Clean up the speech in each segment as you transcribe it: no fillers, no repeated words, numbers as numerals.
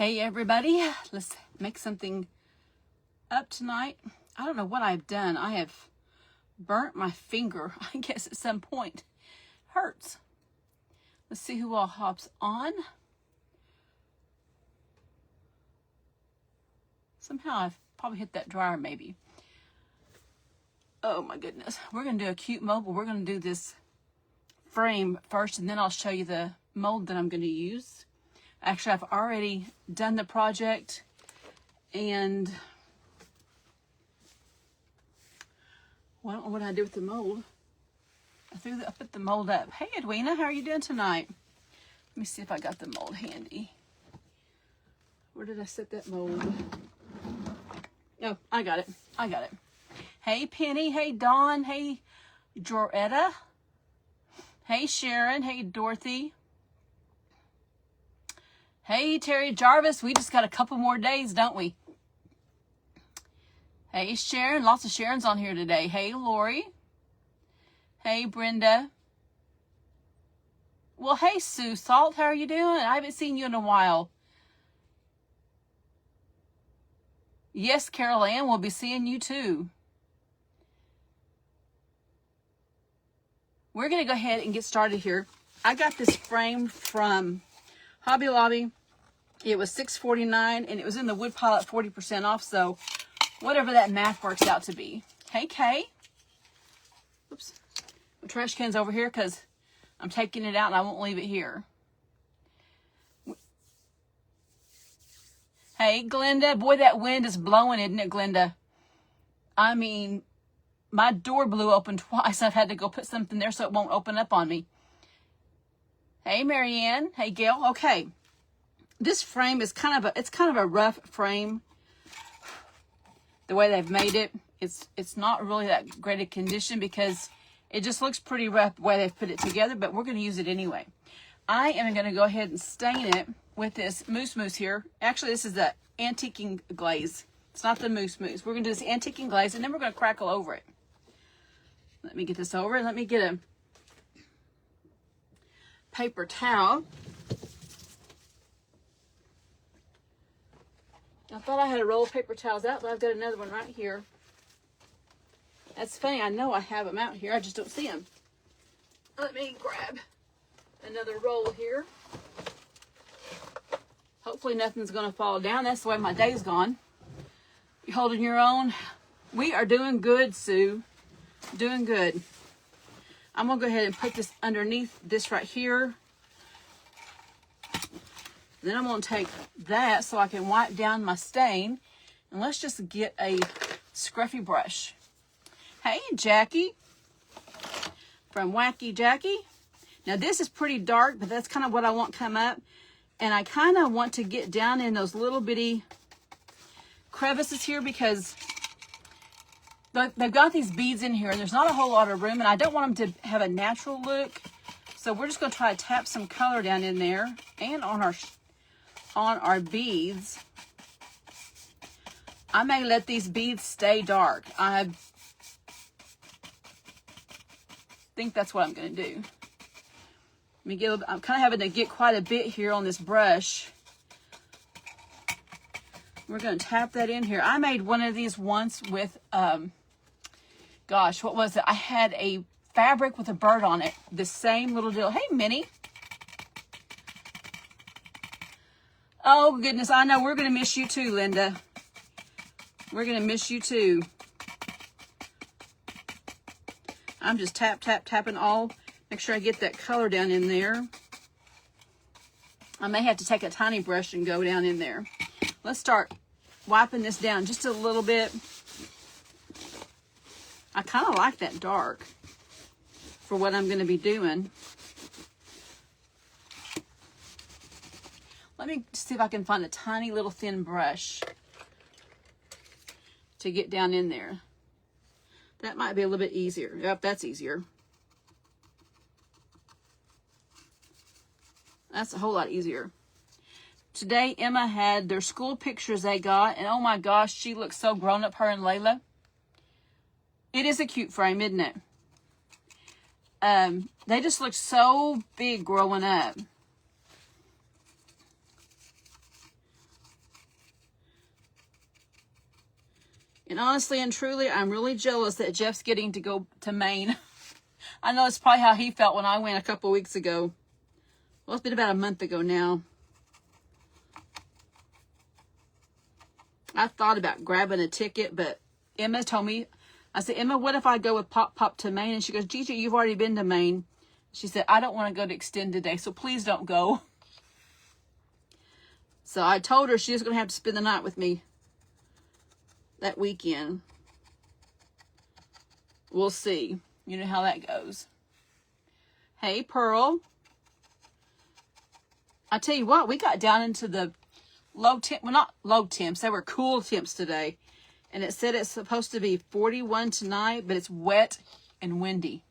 Hey everybody, let's make something up tonight. I don't know what I've done. I have burnt my finger, I guess at some point. Hurts. Let's see who all hops on. Somehow I've probably hit that dryer maybe. Oh my goodness. We're going to do a cute mold, but we're going to do this frame first, and then I'll show you the mold that I'm going to use. Actually, I've already done the project, and well, I don't know what I did with the mold. I put the mold up. Hey Edwina, how are you doing tonight? Let me see if I got the mold handy. Where did I set that mold? Oh, I got it. I got it. Hey Penny, hey Dawn, hey Joretta, hey Sharon, hey Dorothy. Hey, Terry Jarvis, we just got a couple more days, don't we? Hey, Sharon, lots of Sharons on here today. Hey, Lori. Hey, Brenda. Well, hey, Sue Salt, how are you doing? I haven't seen you in a while. Yes, Carol Ann, we'll be seeing you too. We're going to go ahead and get started here. I got this frame from Hobby Lobby. It was $6.49 and it was in the wood pile at 40% off, so whatever that math works out to be. Hey Kay. Oops. The trash can's over here because I'm taking it out and I won't leave it here. Hey Glenda. Boy, that wind is blowing, isn't it, Glenda? I mean, my door blew open twice. I've had to go put something there so it won't open up on me. Hey, Marianne. Hey, Gail. Okay. This frame is kind of a rough frame. The way they've made it, it's not really that great a condition because it just looks pretty rough the way they've put it together, but we're going to use it anyway. I am going to go ahead and stain it with this mousse here. Actually, this is the antiquing glaze. It's not the mousse. We're going to do this antiquing glaze, and then we're going to crackle over it. Let me get this over. Let me get a paper towel. I thought I had a roll of paper towels out, but I've got another one right here. That's funny. I know I have them out here. I just don't see them. Let me grab another roll here. Hopefully nothing's going to fall down. That's the way my day's gone. You holding your own? We are doing good, Sue. Doing good. I'm going to go ahead and put this underneath this right here. Then I'm going to take that so I can wipe down my stain. And let's just get a scruffy brush. Hey, Jackie. From Wacky Jackie. Now, this is pretty dark, but that's kind of what I want come up. And I kind of want to get down in those little bitty crevices here because they've got these beads in here, and there's not a whole lot of room, and I don't want them to have a natural look. So we're just going to try to tap some color down in there and on our beads. I may let these beads stay dark. I think that's what I'm going to do. Let me get. I'm kind of having to get quite a bit here on this brush. We're going to tap that in here. I made one of these once with, gosh, what was it? I had a fabric with a bird on it. The same little deal. Hey, Minnie. Oh, goodness. I know. We're going to miss you too, Linda. We're going to miss you too. I'm just tapping all. Make sure I get that color down in there. I may have to take a tiny brush and go down in there. Let's start wiping this down just a little bit. I kind of like that dark for what I'm going to be doing. Let me see if I can find a tiny little thin brush to get down in there. That might be a little bit easier. Yep, that's easier. That's a whole lot easier. Today, Emma had their school pictures they got, and oh my gosh, she looks so grown up, her and Layla. It is a cute frame, isn't it? They just look so big growing up. And honestly and truly, I'm really jealous that Jeff's getting to go to Maine. I know it's probably how he felt when I went a couple weeks ago. Well, it's been about a month ago now. I thought about grabbing a ticket, but Emma told me, I said, Emma, what if I go with Pop to Maine? And she goes, Gigi, you've already been to Maine. She said, I don't want to go to Extend today, so please don't go. So I told her she was going to have to spend the night with me that weekend. We'll see. You know how that goes. Hey, Pearl. I tell you what, we got down into the low temp, well, not low temps, they were cool temps today. And it said it's supposed to be 41 tonight, but it's wet and windy.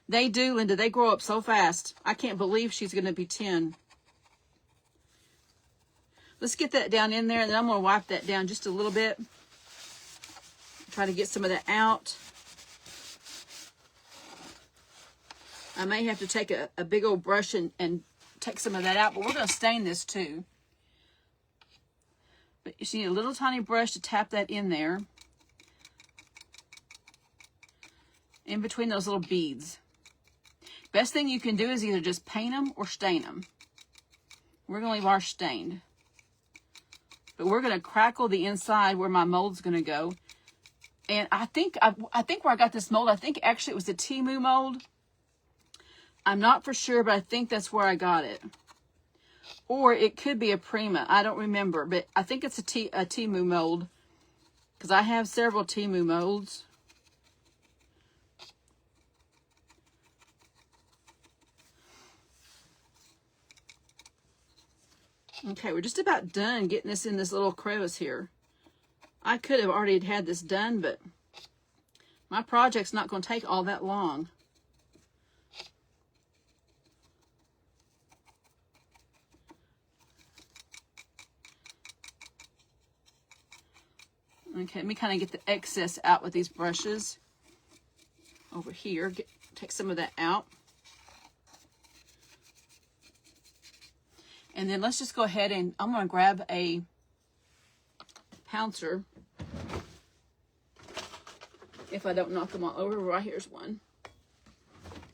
They do, Linda. They grow up so fast. I can't believe she's going to be 10. Let's get that down in there, and then I'm going to wipe that down just a little bit. Try to get some of that out. I may have to take a big old brush and take some of that out, but we're going to stain this too. But you see a little tiny brush to tap that in there. In between those little beads. Best thing you can do is either just paint them or stain them. We're going to leave ours stained. But we're going to crackle the inside where my mold's going to go. And I think where I got this mold, I think actually it was a Temu mold. I'm not for sure, but I think that's where I got it. Or it could be a Prima. I don't remember, but I think it's a Temu mold. Because I have several Temu molds. Okay, we're just about done getting this in this little crevice here. I could have already had this done, but my project's not going to take all that long. Okay, let me kind of get the excess out with these brushes. Over here, take some of that out. And then let's just go ahead and I'm going to grab a pouncer. If I don't knock them all over, right here's one.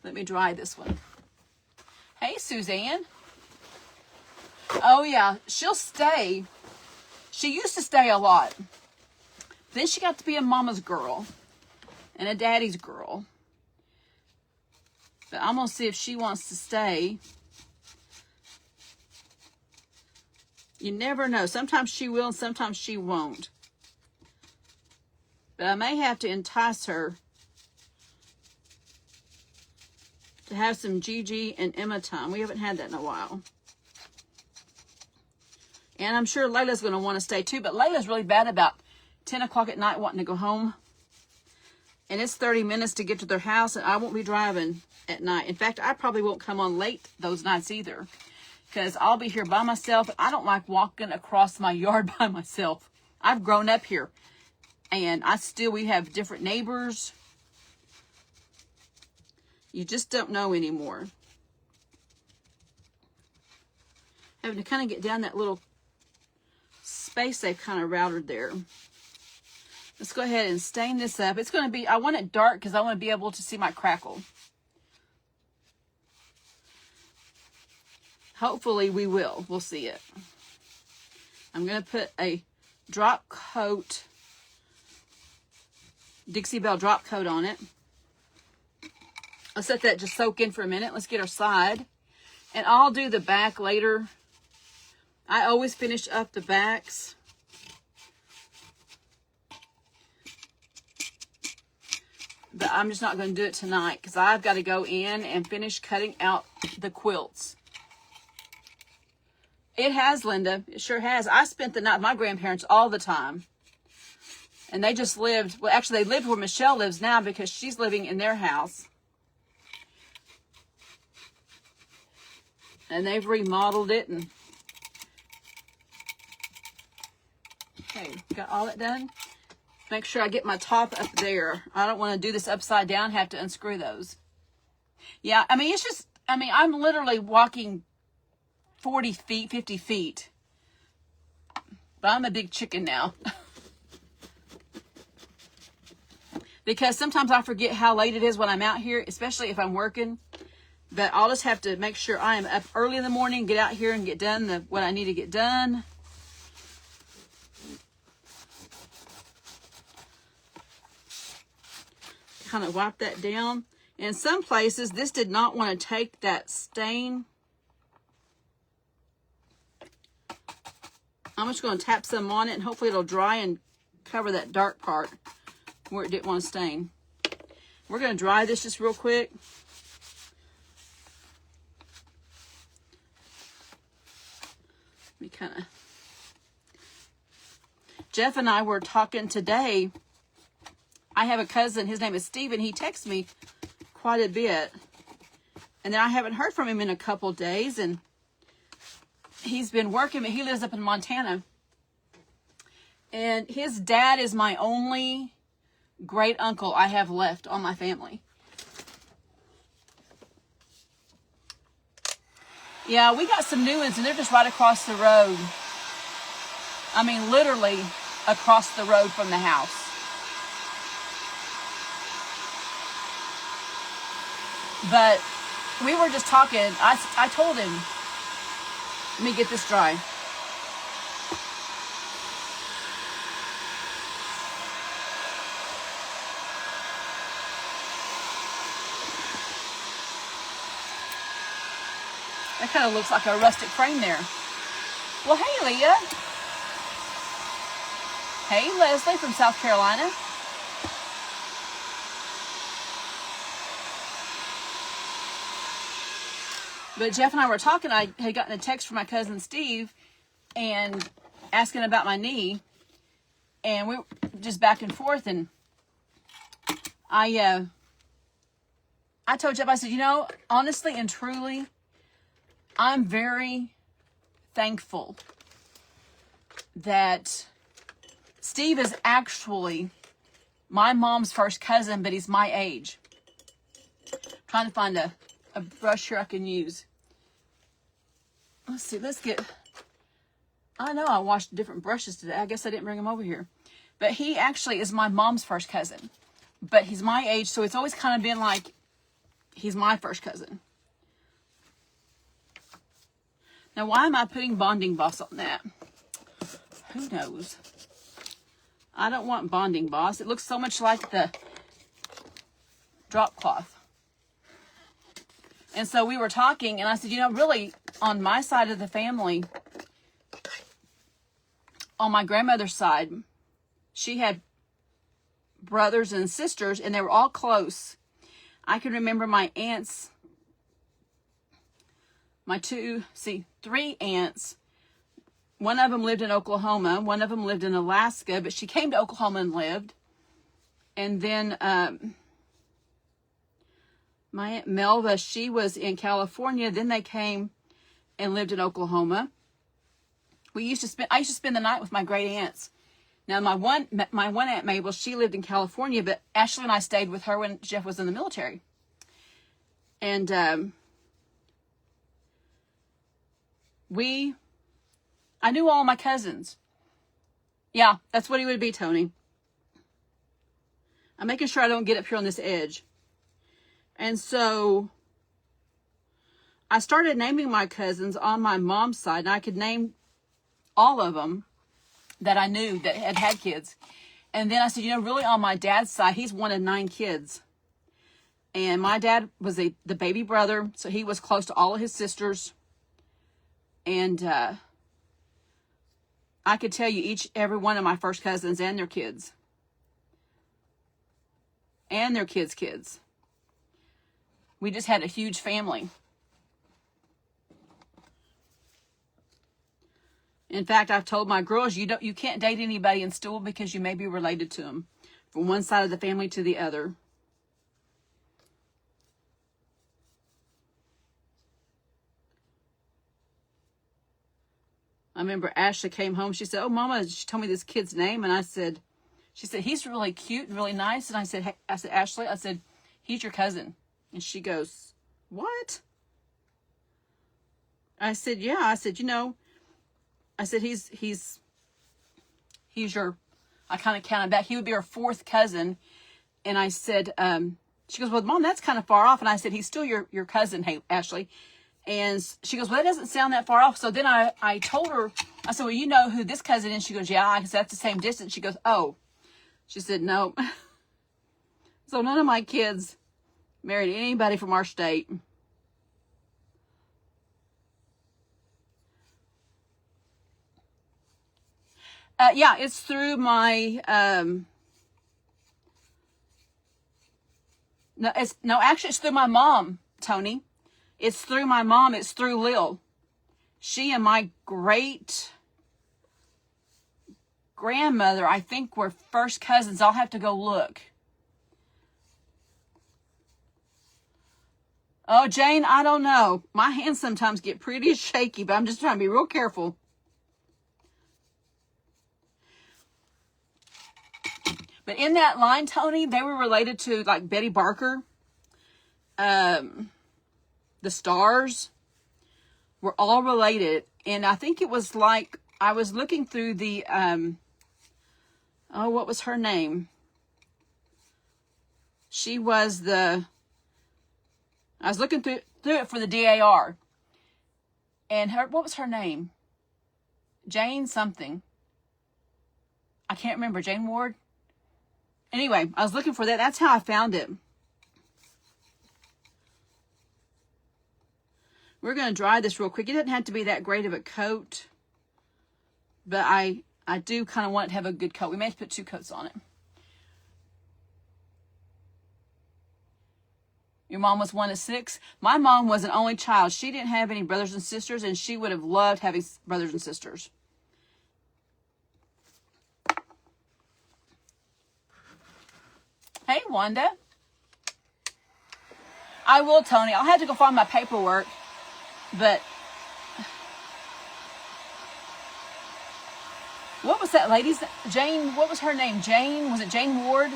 Let me dry this one. Hey, Suzanne. Oh, yeah, she'll stay. She used to stay a lot. Then she got to be a mama's girl and a daddy's girl. But I'm going to see if she wants to stay. You never know. Sometimes she will and sometimes she won't. But I may have to entice her to have some Gigi and Emma time. We haven't had that in a while. And I'm sure Layla's going to want to stay too. But Layla's really bad about 10 o'clock at night wanting to go home. And it's 30 minutes to get to their house. And I won't be driving at night. In fact, I probably won't come on late those nights either. Because I'll be here by myself. I don't like walking across my yard by myself. I've grown up here. And we have different neighbors. You just don't know anymore. Having to kind of get down that little space they've kind of routed there. Let's go ahead and stain this up. It's going to be, I want it dark because I want to be able to see my crackle. Hopefully we will. We'll see it. I'm going to put a drop coat, Dixie Belle drop coat on it. Let's let that just soak in for a minute. Let's get our side. And I'll do the back later. I always finish up the backs. But I'm just not going to do it tonight because I've got to go in and finish cutting out the quilts. It has, Linda. It sure has. I spent the night with my grandparents all the time. And they just lived, well, actually they lived where Michelle lives now because she's living in their house. And they've remodeled it. And okay, got all that done. Make sure I get my top up there. I don't want to do this upside down, have to unscrew those. Yeah, I mean, it's just, I mean, I'm literally walking 40 feet, 50 feet. But I'm a big chicken now. because sometimes I forget how late it is when I'm out here, especially if I'm working. But I'll just have to make sure I am up early in the morning, get out here and get done what I need to get done. Kind of wipe that down. In some places, this did not want to take that stain. I'm just going to tap some on it, and hopefully it'll dry and cover that dark part where it didn't want to stain. We're going to dry this just real quick. Let me kind of... Jeff and I were talking today. I have a cousin, his name is Steven. He texts me quite a bit. And then I haven't heard from him in a couple days, and he's been working, but he lives up in Montana. And his dad is my only great uncle I have left on my family. Yeah, we got some new ones, and they're just right across the road. I mean, literally across the road from the house. But we were just talking. I told him, let me get this dry. That kind of looks like a rustic frame there. Well, hey, Leah. Hey, Leslie from South Carolina. But Jeff and I were talking. I had gotten a text from my cousin Steve and asking about my knee. And we were just back and forth. And I told Jeff, I said, you know, honestly and truly, I'm very thankful that Steve is actually my mom's first cousin, but he's my age. I'm trying to find a brush here I can use. Let's see, I know I washed different brushes today. I guess I didn't bring them over here. But he actually is my mom's first cousin. But he's my age, so it's always kind of been like he's my first cousin. Now, why am I putting bonding boss on that? Who knows? I don't want bonding boss. It looks so much like the drop cloth. And so we were talking, and I said, you know, really, on my side of the family, on my grandmother's side, she had brothers and sisters, and they were all close. I can remember my aunts, three aunts. One of them lived in Oklahoma. One of them lived in Alaska, but she came to Oklahoma and lived. And then my Aunt Melva, she was in California. Then they came and lived in Oklahoma. I used to spend the night with my great aunts. Now, my one Aunt Mabel, she lived in California, but Ashley and I stayed with her when Jeff was in the military. And I knew all my cousins. Yeah, that's what he would be, Tony. I'm making sure I don't get up here on this edge. And so I started naming my cousins on my mom's side, and I could name all of them that I knew that had kids. And then I said, you know, really on my dad's side, he's one of 9 kids. And my dad was the baby brother, so he was close to all of his sisters. And I could tell you every one of my first cousins and their kids. And their kids' We just had a huge family. In fact, I've told my girls, you can't date anybody in school because you may be related to them from one side of the family to the other. I remember Ashley came home. She said, "Oh, Mama," she told me this kid's name, and she said, "He's really cute and really nice." And I said, "Ashley," I said, "He's your cousin." And she goes, "What?" I said, "Yeah." I said, "You know," I said, he's your," I kind of counted back. He would be our 4th cousin. And I said, she goes, well, Mom, that's kind of far off. And I said, he's still your cousin, hey, Ashley. And she goes, well, that doesn't sound that far off. So then I told her, I said, well, you know who this cousin is? She goes, yeah, I said, that's the same distance. She goes, oh. She said, no. So none of my kids married anybody from our state. Yeah, it's through my, actually it's through my mom, Tony. It's through my mom. It's through Lil. She and my great grandmother, I think, were first cousins. I'll have to go look. Oh, Jane, I don't know. My hands sometimes get pretty shaky, but I'm just trying to be real careful. But in that line, Tony, they were related to like Betty Barker. The Stars were all related. And I think it was like, I was looking through the, what was her name? She was I was looking through it for the DAR. And what was her name? Jane something. I can't remember. Jane Ward? Anyway, I was looking for that. That's how I found it. We're going to dry this real quick. It doesn't have to be that great of a coat. But I do kind of want it to have a good coat. We may have to put 2 coats on it. Your mom was 1 of 6. My mom was an only child. She didn't have any brothers and sisters, and she would have loved having brothers and sisters. Hey, Wanda. I will, Tony. I'll have to go find my paperwork. But what was that lady's Jane? What was her name? Jane? Was it Jane Ward?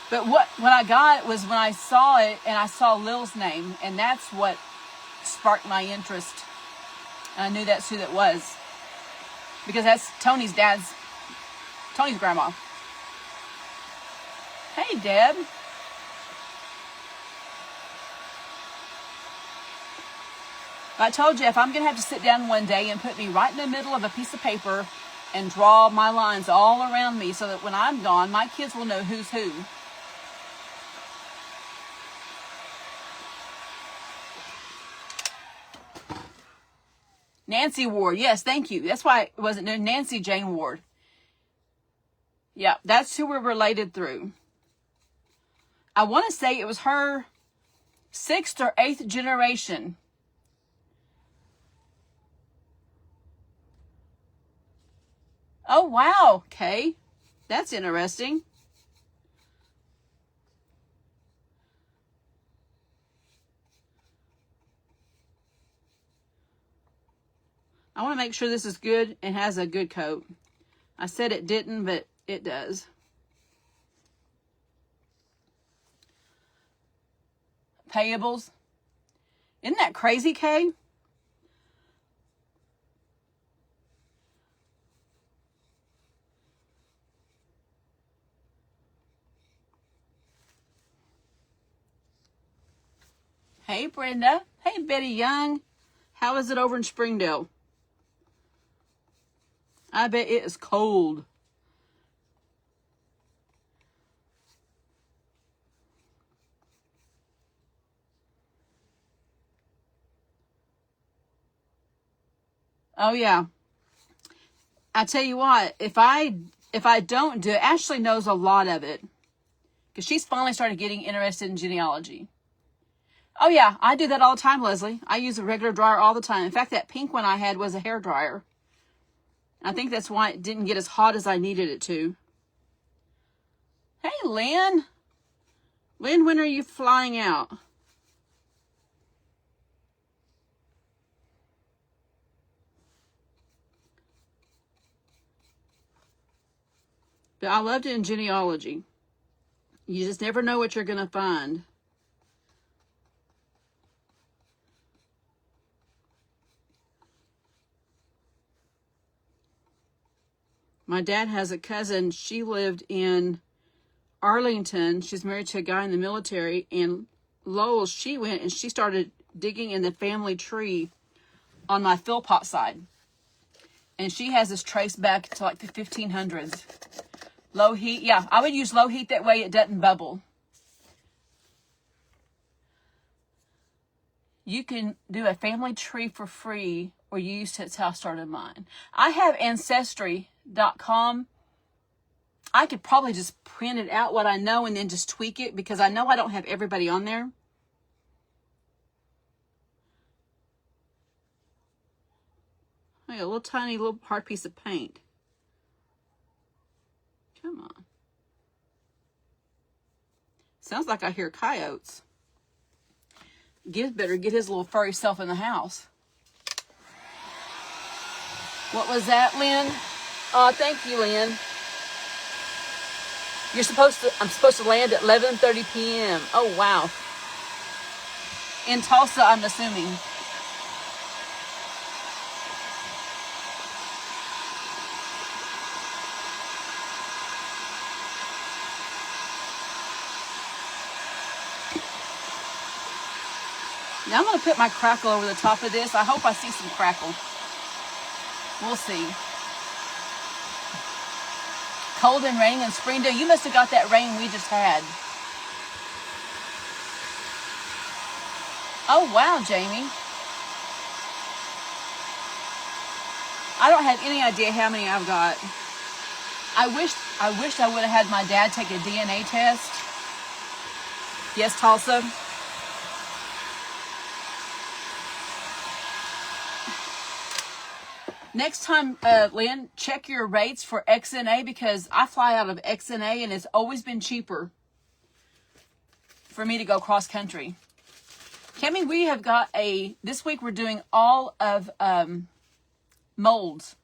But when I got it was when I saw it and I saw Lil's name, and that's what sparked my interest. And I knew that's who that was. Because that's Tony's grandma. Hey, Deb. I told you, if I'm going to have to sit down one day and put me right in the middle of a piece of paper and draw my lines all around me so that when I'm gone, my kids will know who's who. Nancy Ward. Yes, thank you. That's why it wasn't Nancy Jane Ward. Yeah, that's who we're related through. I want to say it was her 6th or 8th generation. Oh, wow. Okay. That's interesting. I want to make sure this is good and has a good coat. I said it didn't, but it does. Payables. Isn't that crazy, Kay? Hey, Brenda. Hey, Betty Young. How is it over in Springdale? I bet it is cold. Oh, yeah. I tell you what, if I don't do it, Ashley knows a lot of it. Because she's finally started getting interested in genealogy. Oh, yeah, I do that all the time, Leslie. I use a regular dryer all the time. In fact, that pink one I had was a hair dryer. I think that's why it didn't get as hot as I needed it to. Hey, Lynn. Lynn, when are you flying out? But I loved it in genealogy. You just never know what you're going to find. My dad has a cousin. She lived in Arlington. She's married to a guy in the military. And Lowell, she went and she started digging in the family tree on my Philpott side. And she has this traced back to like the 1500s. Low heat. Yeah, I would use low heat. That way it doesn't bubble. You can do a family tree for free, or you used to. It's how I started mine. I have Ancestry.com. I could probably just print it out what I know and then just tweak it, because I know I don't have everybody on there. Oh, yeah, a little tiny little hard piece of paint. Come on. Sounds like I hear coyotes. Gibbs better get his little furry self in the house. What was that, Lynn? Oh, thank you, Lynn. I'm supposed to land at 11:30 p.m. Oh, wow. In Tulsa, I'm assuming. Now I'm going to put my crackle over the top of this. I hope I see some crackle. We'll see. Cold and raining in Springdale. You must have got that rain we just had. Oh, wow, Jamie. I don't have any idea how many I've got. I wish I would have had my dad take a DNA test. Yes, Tulsa. Next time, Lynn, check your rates for XNA, because I fly out of XNA and it's always been cheaper for me to go cross country. Kemi, we have got this week we're doing all of molds.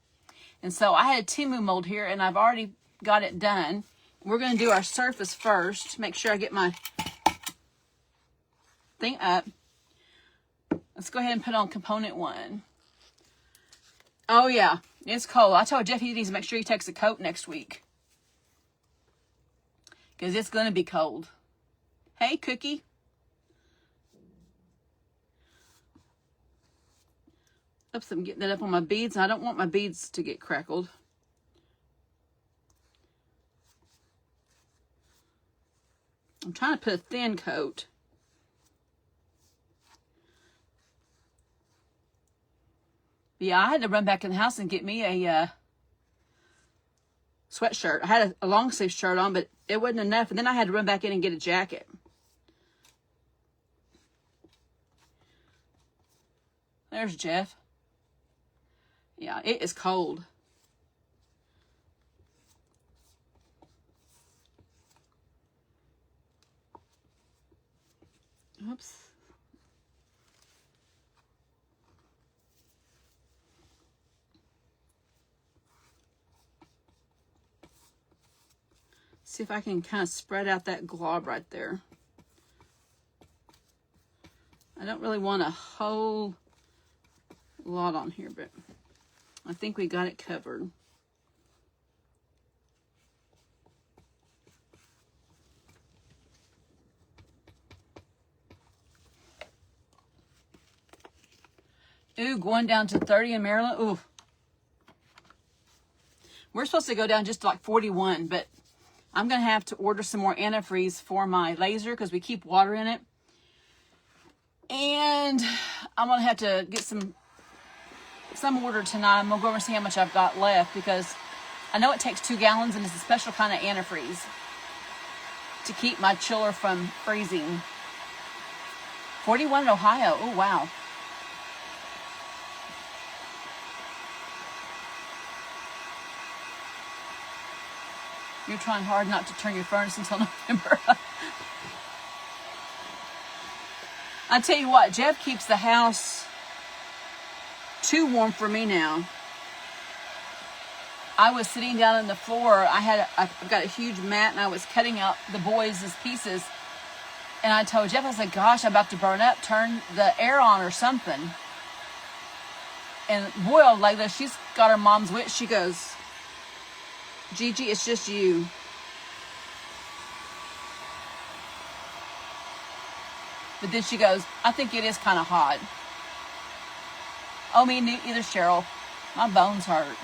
And so I had a Timu mold here and I've already got it done. We're going to do our surface first. Make sure I get my thing up. Let's go ahead and put on component 1. Oh, yeah. It's cold. I told Jeff he needs to make sure he takes a coat next week, because it's going to be cold. Hey, Cookie. Oops, I'm getting that up on my beads. I don't want my beads to get crackled. I'm trying to put a thin coat. Yeah, I had to run back in the house and get me a sweatshirt. I had a long sleeve shirt on, but it wasn't enough. And then I had to run back in and get a jacket. There's Jeff. Yeah, it is cold. Oops. See if I can kind of spread out that glob right there. I don't really want a whole lot on here, but I think we got it covered. Ooh, going down to 30 in Maryland. Ooh. We're supposed to go down just to like 41, but I'm going to have to order some more antifreeze for my laser because we keep water in it. And I'm going to have to get some order tonight. I'm going to go over and see how much I've got left, because I know it takes 2 gallons and it's a special kind of antifreeze to keep my chiller from freezing. 41 in Ohio. Oh, wow. You're trying hard not to turn your furnace until November. I tell you what, Jeff keeps the house too warm for me now. I was sitting down on the floor. I've got a huge mat and I was cutting out the boys' pieces. And I told Jeff, I said, gosh, I'm about to burn up. Turn the air on or something. And boy, old Layla, she's got her mom's wit. She goes, Gigi, it's just you. But then she goes, I think it is kind of hot. Oh, me neither, Cheryl. My bones hurt.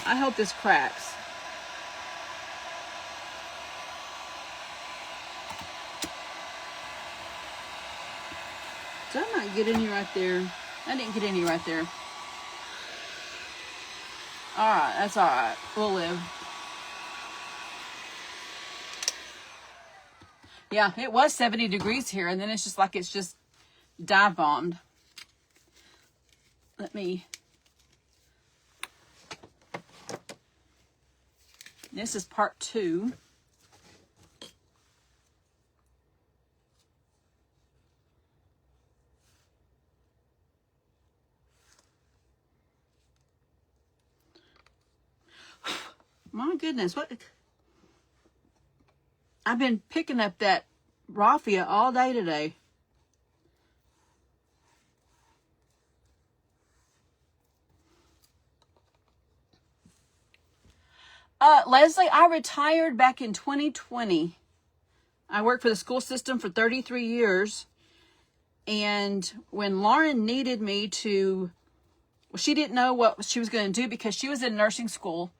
I hope this cracks. Did I not get any right there? I didn't get any right there. Alright, that's alright. We'll live. Yeah, it was 70 degrees here, and then it's just like it's just dive bombed. Let me... This is part 2. My goodness, what? I've been picking up that raffia all day today. Leslie, I retired back in 2020. I worked for the school system for 33 years. And when Lauren needed me to, well, she didn't know what she was going to do because she was in nursing school.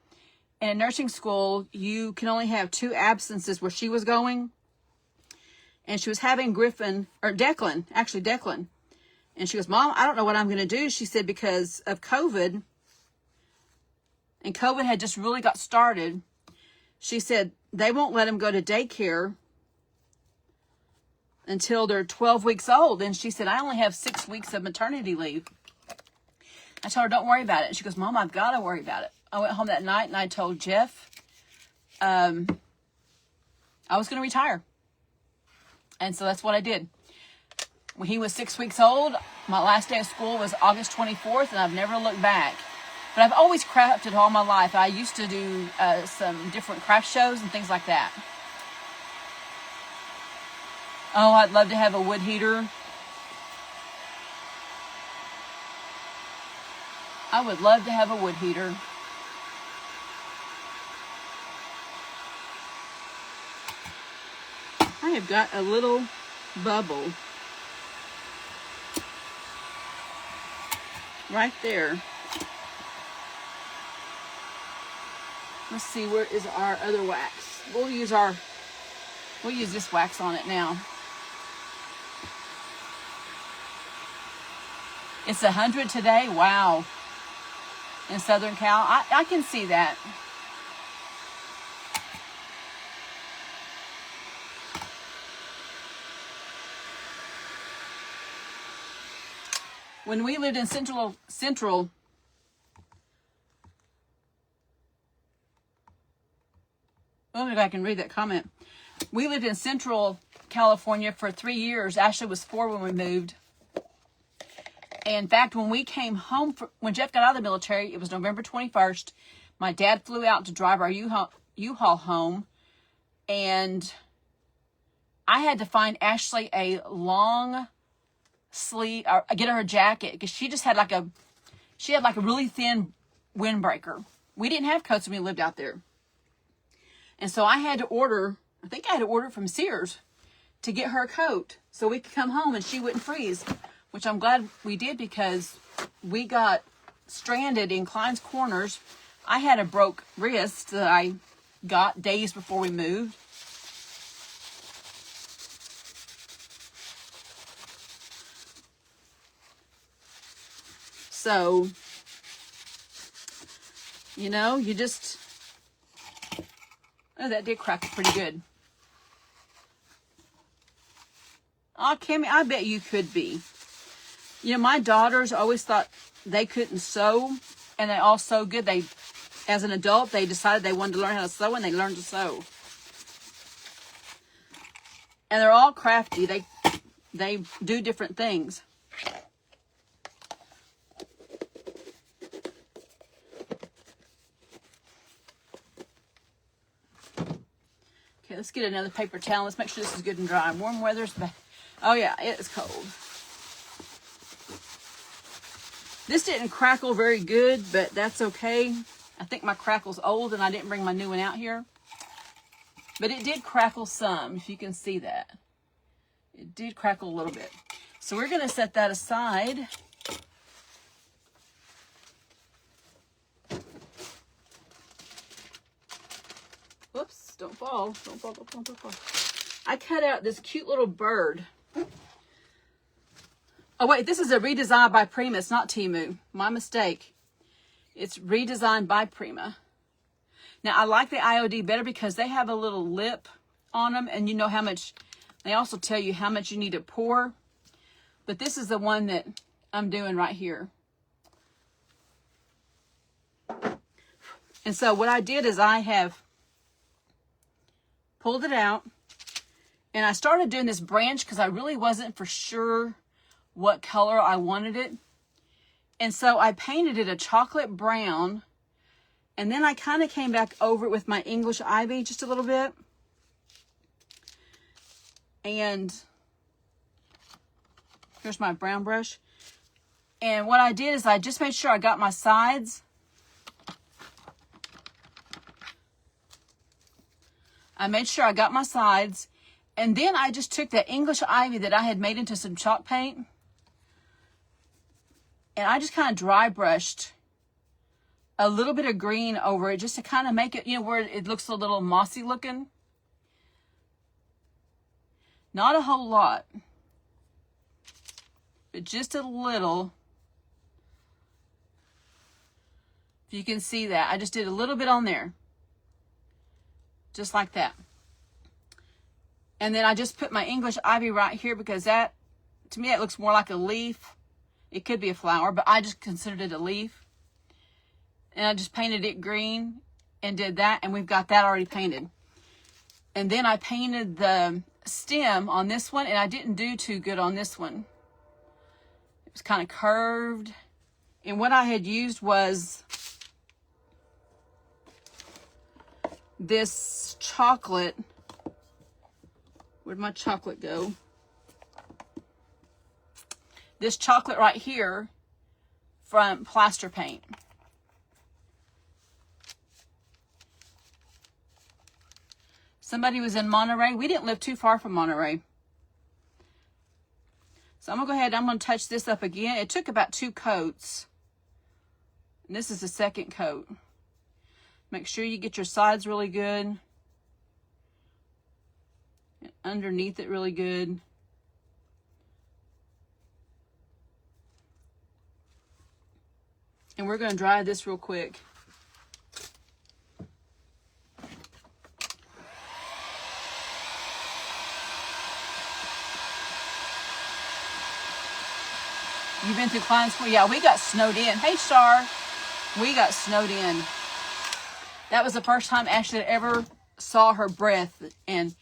And in nursing school, you can only have 2 absences where she was going. And she was having Declan. And she goes, Mom, I don't know what I'm going to do. She said, because of COVID. And COVID had just really got started. She said, they won't let them go to daycare until they're 12 weeks old. And she said, I only have 6 weeks of maternity leave. I told her, don't worry about it. And she goes, Mom, I've got to worry about it. I went home that night and I told Jeff I was going to retire. And so that's what I did. When he was 6 weeks old, my last day of school was August 24th, and I've never looked back. But I've always crafted all my life. I used to do some different craft shows and things like that. Oh, I'd love to have a wood heater. I would love to have a wood heater. I have got a little bubble right there. Let's see, where is our other wax? We'll use this wax on it now. It's 100 today. Wow. In Southern Cal. I can see that. When we lived in Central, oh, maybe I can read that comment. We lived in Central California for 3 years. Ashley was 4 when we moved. And in fact, when we came home, when Jeff got out of the military, it was November 21st. My dad flew out to drive our U-Haul home. And I had to find Ashley a long sleeve, or get her a jacket, because she just had like a really thin windbreaker. We didn't have coats when we lived out there. And so I had to order from Sears to get her a coat so we could come home and she wouldn't freeze, which I'm glad we did, because we got stranded in Klein's Corners. I had a broke wrist that I got days before we moved. So, you just... Oh, that did crack pretty good. Oh, Kimmy, I bet you could be. My daughters always thought they couldn't sew, and they all sew good. As an adult, they decided they wanted to learn how to sew, and they learned to sew. And they're all crafty. They do different things. Okay, let's get another paper towel. Let's make sure this is good and dry. Warm weather's bad. Oh yeah, it is cold. This didn't crackle very good, but that's okay. I think my crackle's old and I didn't bring my new one out here. But it did crackle some, if you can see that. It did crackle a little bit. So we're going to set that aside. Whoops, don't fall. Don't fall, don't fall, don't fall. I cut out this cute little bird. Oh, wait, this is a redesign by Prima. It's not Temu. My mistake. It's redesigned by Prima. Now, I like the IOD better because they have a little lip on them, and you know how much, they also tell you how much you need to pour. But this is the one that I'm doing right here. And so what I did is I have pulled it out, and I started doing this branch because I really wasn't for sure what color I wanted it. And so I painted it a chocolate brown, and then I kind of came back over it with my English ivy just a little bit. And here's my brown brush. And what I did is I just made sure I got my sides. I made sure I got my sides. And then I just took that English ivy that I had made into some chalk paint. And I just kind of dry brushed a little bit of green over it just to kind of make it, you know, where it looks a little mossy looking. Not a whole lot, but just a little. If you can see that, I just did a little bit on there. Just like that. And then I just put my English ivy right here because that, to me, it looks more like a leaf. It could be a flower, but I just considered it a leaf. And I just painted it green and did that, and we've got that already painted. And then I painted the stem on this one, and I didn't do too good on this one. It was kind of curved. And what I had used was this chocolate. Where'd my chocolate go? This chocolate right here from Plaster Paint. Somebody was in Monterey. We didn't live too far from Monterey. So I'm going to go ahead. I'm going to touch this up again. It took about 2 coats. And this is the second coat. Make sure you get your sides really good. And underneath it really good. And we're going to dry this real quick. You've been through client school? Yeah, we got snowed in. Hey, Star. We got snowed in. That was the first time Ashley ever saw her breath. And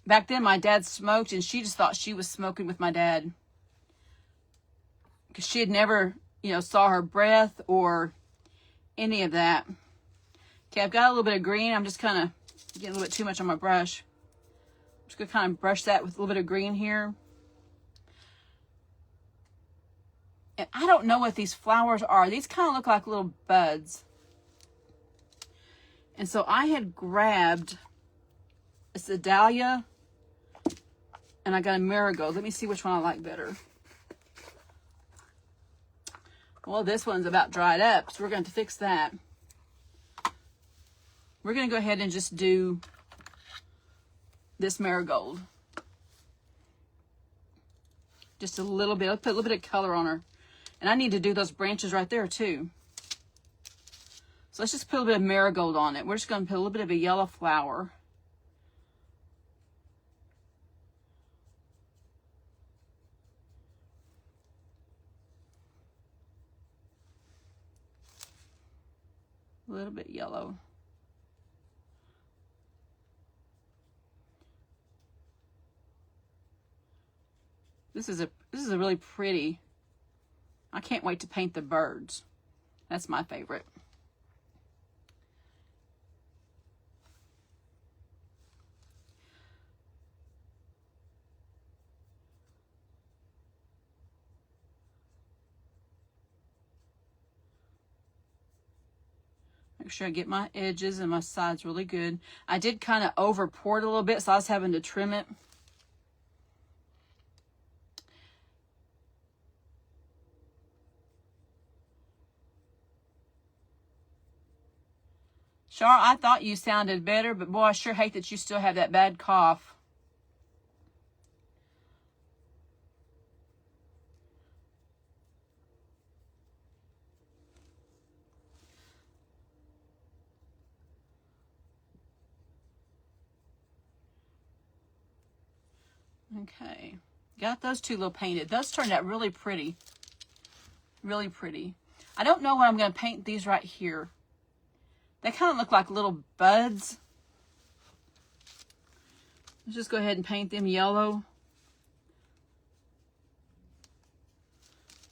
back then, my dad smoked, and she just thought she was smoking with my dad. Because she had never, you know, saw her breath or any of that. Okay, I've got a little bit of green. I'm just kind of getting a little bit too much on my brush. I'm just going to kind of brush that with a little bit of green here. And I don't know what these flowers are. These kind of look like little buds. And so I had grabbed, it's a dahlia, and I got a marigold. Let me see which one I like better. Well, this one's about dried up, so we're going to fix that. We're going to go ahead and just do this marigold. Just a little bit. I'll put a little bit of color on her. And I need to do those branches right there too. So let's just put a little bit of marigold on it. We're just going to put a little bit of a yellow flower. A little bit yellow. This is a really pretty. I can't wait to paint the birds. That's my favorite. Make sure I get my edges and my sides really good. I did kind of over pour it a little bit, so I was having to trim it. Char, I thought you sounded better, but boy, I sure hate that you still have that bad cough. Okay, got those two little painted. Those turned out really pretty. Really pretty. I don't know what I'm going to paint these right here. They kind of look like little buds. Let's just go ahead and paint them yellow.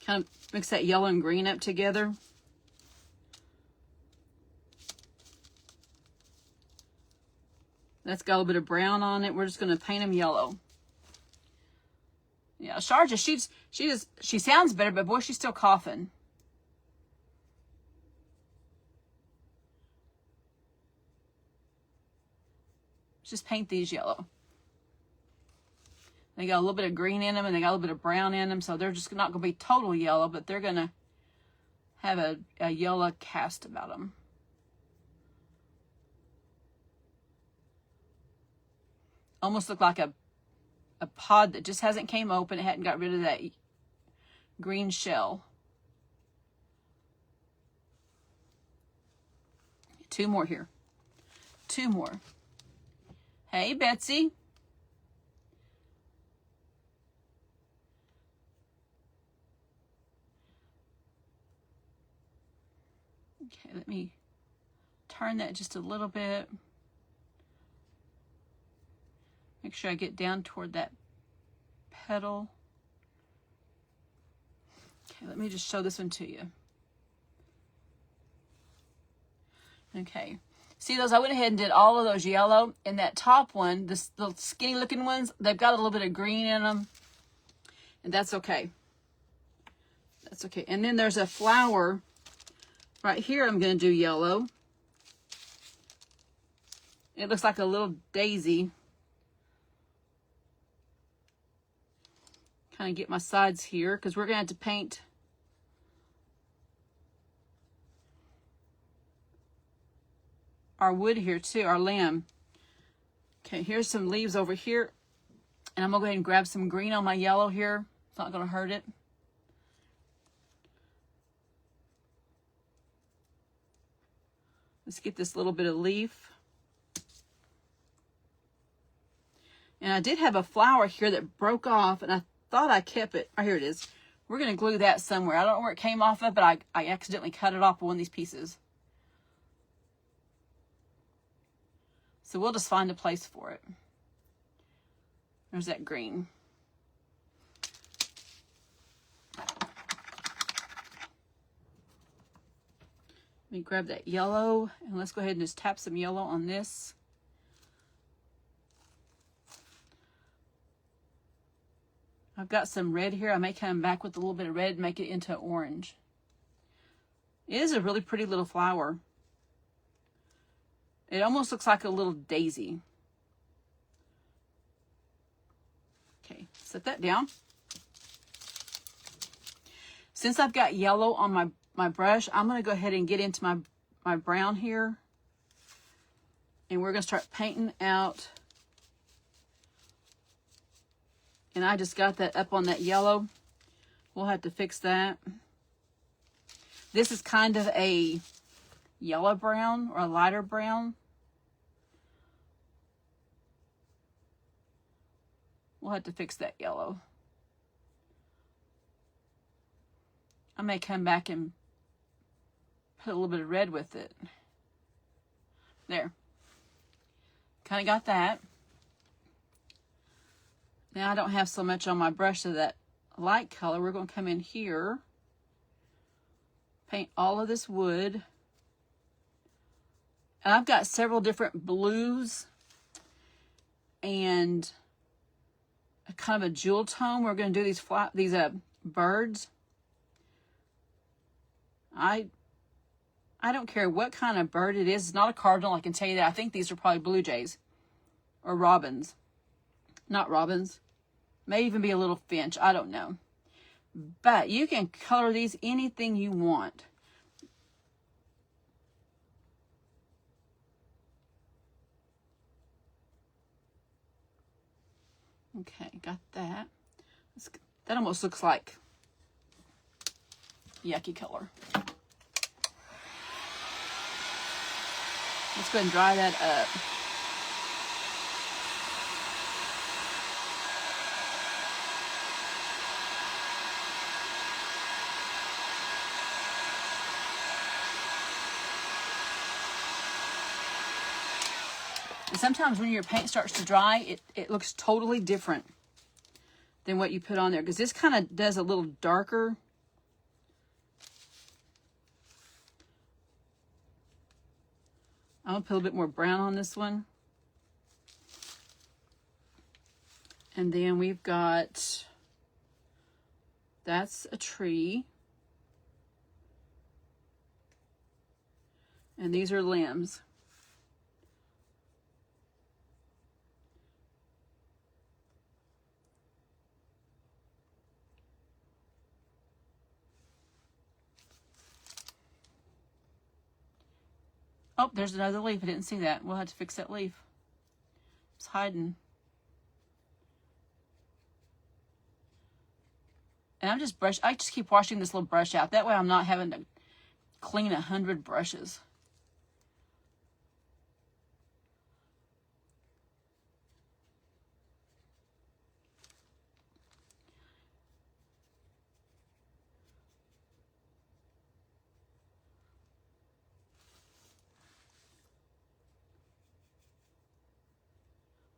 Kind of mix that yellow and green up together. That's got a little bit of brown on it. We're just going to paint them yellow. Yeah, Sharja, she sounds better, but boy, she's still coughing. Just paint these yellow. They got a little bit of green in them, and they got a little bit of brown in them, so they're just not going to be total yellow, but they're going to have a yellow cast about them. Almost look like a pod that just hasn't came open. It hadn't got rid of that green shell. Two more here. Two more. Hey, Betsy. Okay, let me turn that just a little bit. Make sure I get down toward that petal. Okay, let me just show this one to you. Okay, see those? I went ahead and did all of those yellow. And that top one, the skinny looking ones, they've got a little bit of green in them. And that's okay. That's okay. And then there's a flower right here I'm going to do yellow. It looks like a little daisy. Kind of get my sides here because we're going to have to paint our wood here too, our lamb. Okay, here's some leaves over here. And I'm going to go ahead and grab some green on my yellow here. It's not going to hurt it. Let's get this little bit of leaf. And I did have a flower here that broke off, and I thought I kept it. Oh, here it is. We're going to glue that somewhere. I don't know where it came off of, but I accidentally cut it off of one of these pieces. So we'll just find a place for it. There's that green. Let me grab that yellow, and let's go ahead and just tap some yellow on this. I've got some red here. I may come back with a little bit of red and make it into orange. It is a really pretty little flower. It almost looks like a little daisy. Okay, set that down. Since I've got yellow on my brush, I'm going to go ahead and get into my brown here. And we're going to start painting out. And I just got that up on that yellow. We'll have to fix that. This is kind of a yellow brown or a lighter brown. We'll have to fix that yellow. I may come back and put a little bit of red with it. There. Kind of got that. Now I don't have so much on my brush of that light color. We're going to come in here, paint all of this wood. And I've got several different blues and a kind of a jewel tone. We're going to do these birds. I I don't care what kind of bird it is. It's not a cardinal, I can tell you that. I think these are probably blue jays or robins. Not robins. May even be a little finch. I don't know. But you can color these anything you want. Okay, got that. That almost looks like yucky color. Let's go ahead and dry that up. And sometimes when your paint starts to dry, it looks totally different than what you put on there. Because this kind of does a little darker. I'm going to put a little bit more brown on this one. And then we've got, that's a tree. And these are limbs. Oh, there's another leaf. I didn't see that. We'll have to fix that leaf. It's hiding. And I just keep washing this little brush out. That way I'm not having to clean 100 brushes.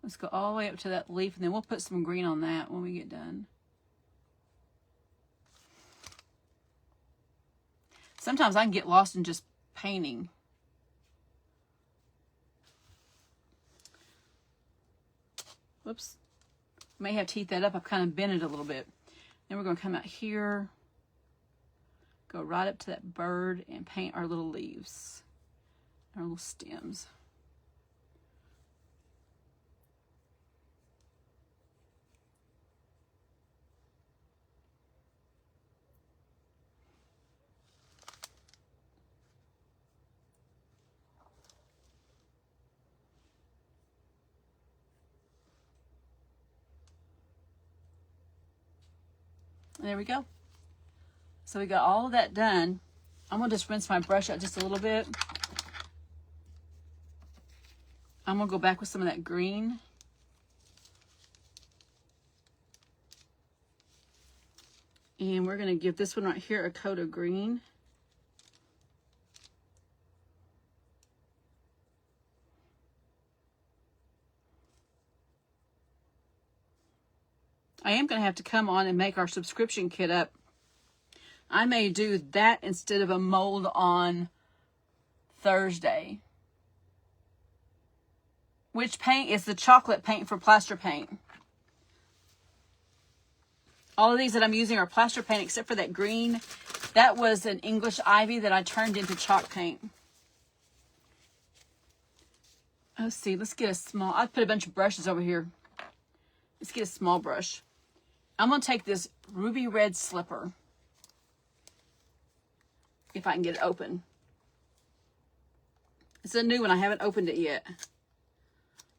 Let's go all the way up to that leaf, and then we'll put some green on that when we get done. Sometimes I can get lost in just painting. Whoops. I may have to heat that up. I've kind of bent it a little bit. Then we're going to come out here, go right up to that bird, and paint our little leaves, our little stems. There we go. So we got all of that done. I'm going to just rinse my brush out just a little bit. I'm going to go back with some of that green. And we're going to give this one right here a coat of green. I am going to have to come on and make our subscription kit up. I may do that instead of a mold on Thursday. Which paint is the chocolate paint for plaster paint? All of these that I'm using are plaster paint except for that green. That was an English ivy that I turned into chalk paint. Let's see, let's get a small, I put a bunch of brushes over here. Let's get a small brush. I'm going to take this ruby red slipper, if I can get it open. It's a new one. I haven't opened it yet.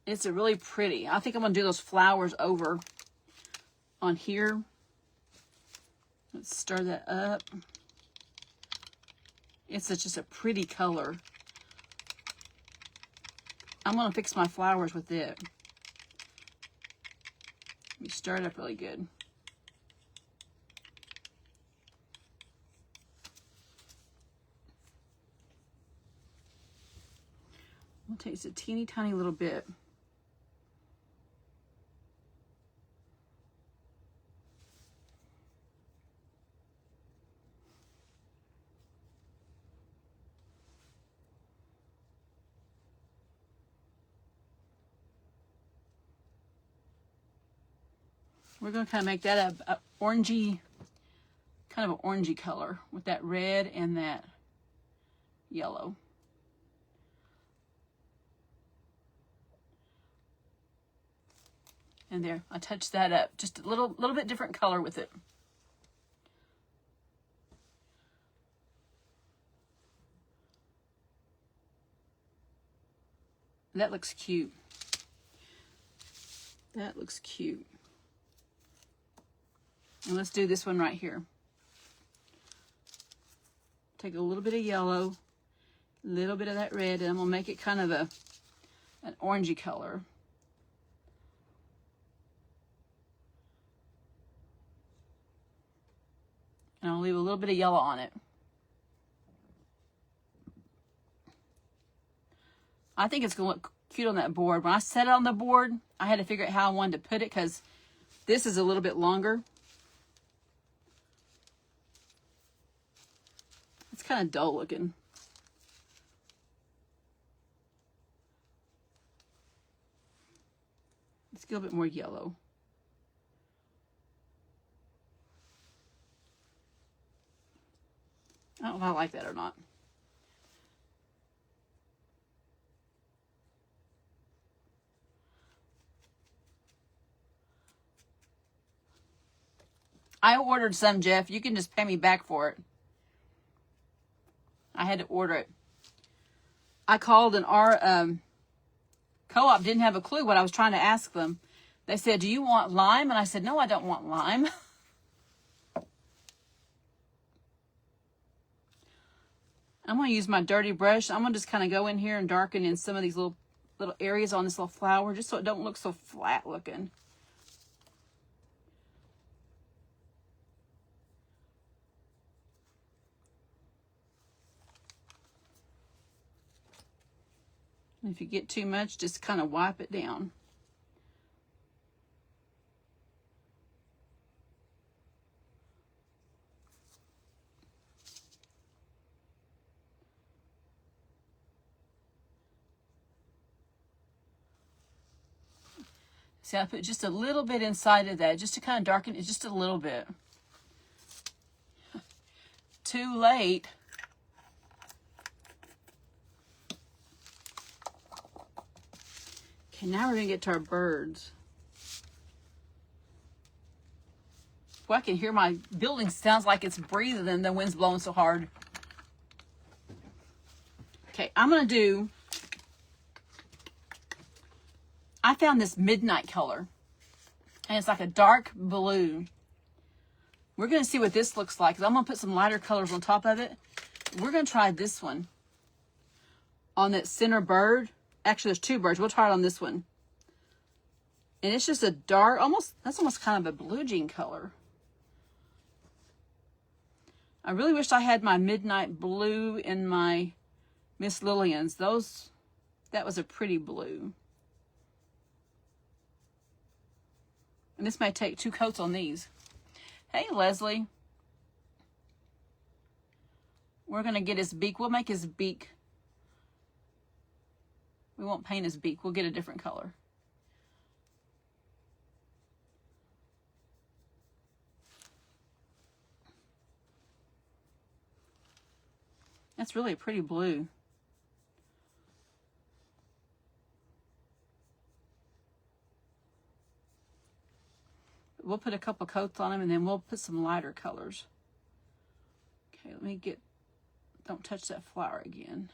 It's a really pretty. I think I'm going to do those flowers over on here. Let's stir that up. It's just a pretty color. I'm going to fix my flowers with it. Let me stir it up really good. I'll take just a teeny tiny little bit. We're going to kind of make that a orangey, kind of an orangey color with that red and that yellow. And there, I touched that up. Just a little bit different color with it. That looks cute. That looks cute. And let's do this one right here. Take a little bit of yellow, a little bit of that red, and I'm gonna make it kind of an orangey color. And I'll leave a little bit of yellow on it. I think it's gonna look cute on that board. When I set it on the board, I had to figure out how I wanted to put it because this is a little bit longer. It's kind of dull looking. Let's get a little bit more yellow. I don't know if I like that or not. I ordered some, Jeff. You can just pay me back for it. I had to order it. I called and our co-op didn't have a clue what I was trying to ask them. They said, "Do you want lime?" And I said, "No, I don't want lime." I'm going to use my dirty brush. I'm going to just kind of go in here and darken in some of these little areas on this little flower just so it don't look so flat looking. And if you get too much, just kind of wipe it down. See, I put just a little bit inside of that, just to kind of darken it just a little bit. Too late. Okay, now we're going to get to our birds. Well, I can hear my building sounds like it's breathing and the wind's blowing so hard. Okay, I'm going to do... I found this midnight color, and it's like a dark blue. We're going to see what this looks like, because I'm going to put some lighter colors on top of it. We're going to try this one on that center bird. Actually, there's two birds. We'll try it on this one. And it's just a dark, that's almost kind of a blue jean color. I really wish I had my midnight blue in my Miss Lillian's. That was a pretty blue. And this may take 2 coats on these. Hey, Leslie. We're going to get his beak. We'll make his beak. We won't paint his beak. We'll get a different color. That's really a pretty blue. We'll put a couple coats on him, and then we'll put some lighter colors. Okay, let me get, don't touch that flower again.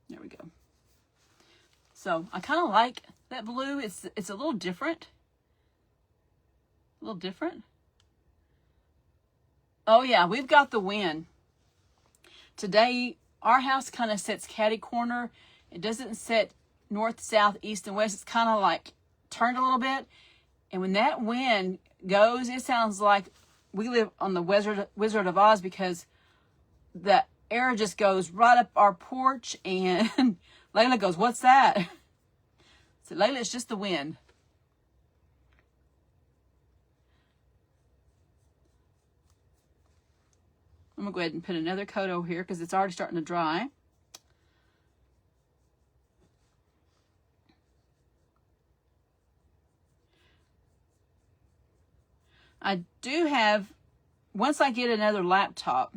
There we go. So I kind of like that blue. It's a little different. A little different. Oh yeah, we've got the wind. Today, our house kind of sits catty corner. It doesn't sit north, south, east, and west. It's kind of like turned a little bit. And when that wind goes, it sounds like we live on the Wizard of Oz, because the air just goes right up our porch. And Layla goes, "What's that?" So Layla, it's just the wind. I'm going to go ahead and put another coat over here because it's already starting to dry. I do have, once I get another laptop,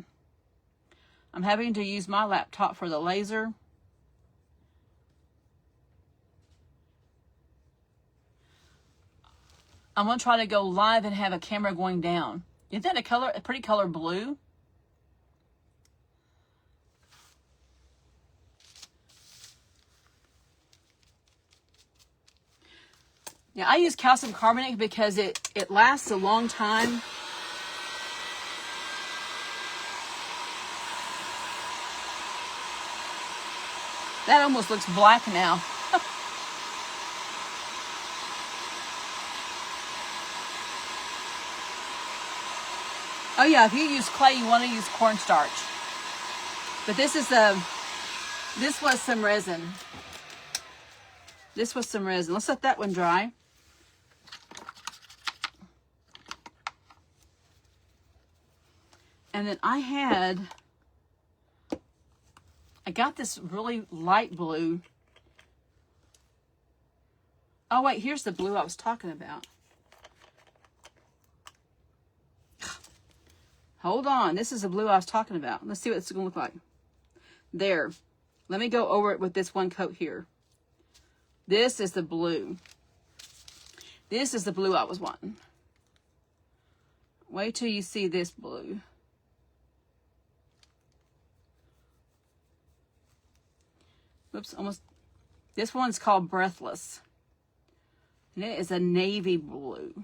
I'm having to use my laptop for the laser. I'm going to try to go live and have a camera going down. Isn't that a pretty color blue? Now, I use calcium carbonate because it lasts a long time. That almost looks black now. Oh yeah, if you use clay, you want to use cornstarch. But this was some resin. This was some resin. Let's let that one dry. And then I got this really light blue. Oh wait, here's the blue I was talking about. Hold on, this is the blue I was talking about. Let's see what it's gonna look like. There, let me go over it with this one coat here. This is the blue. This is the blue I was wanting. Wait till you see this blue. Oops, almost. This one's called Breathless. And it is a navy blue.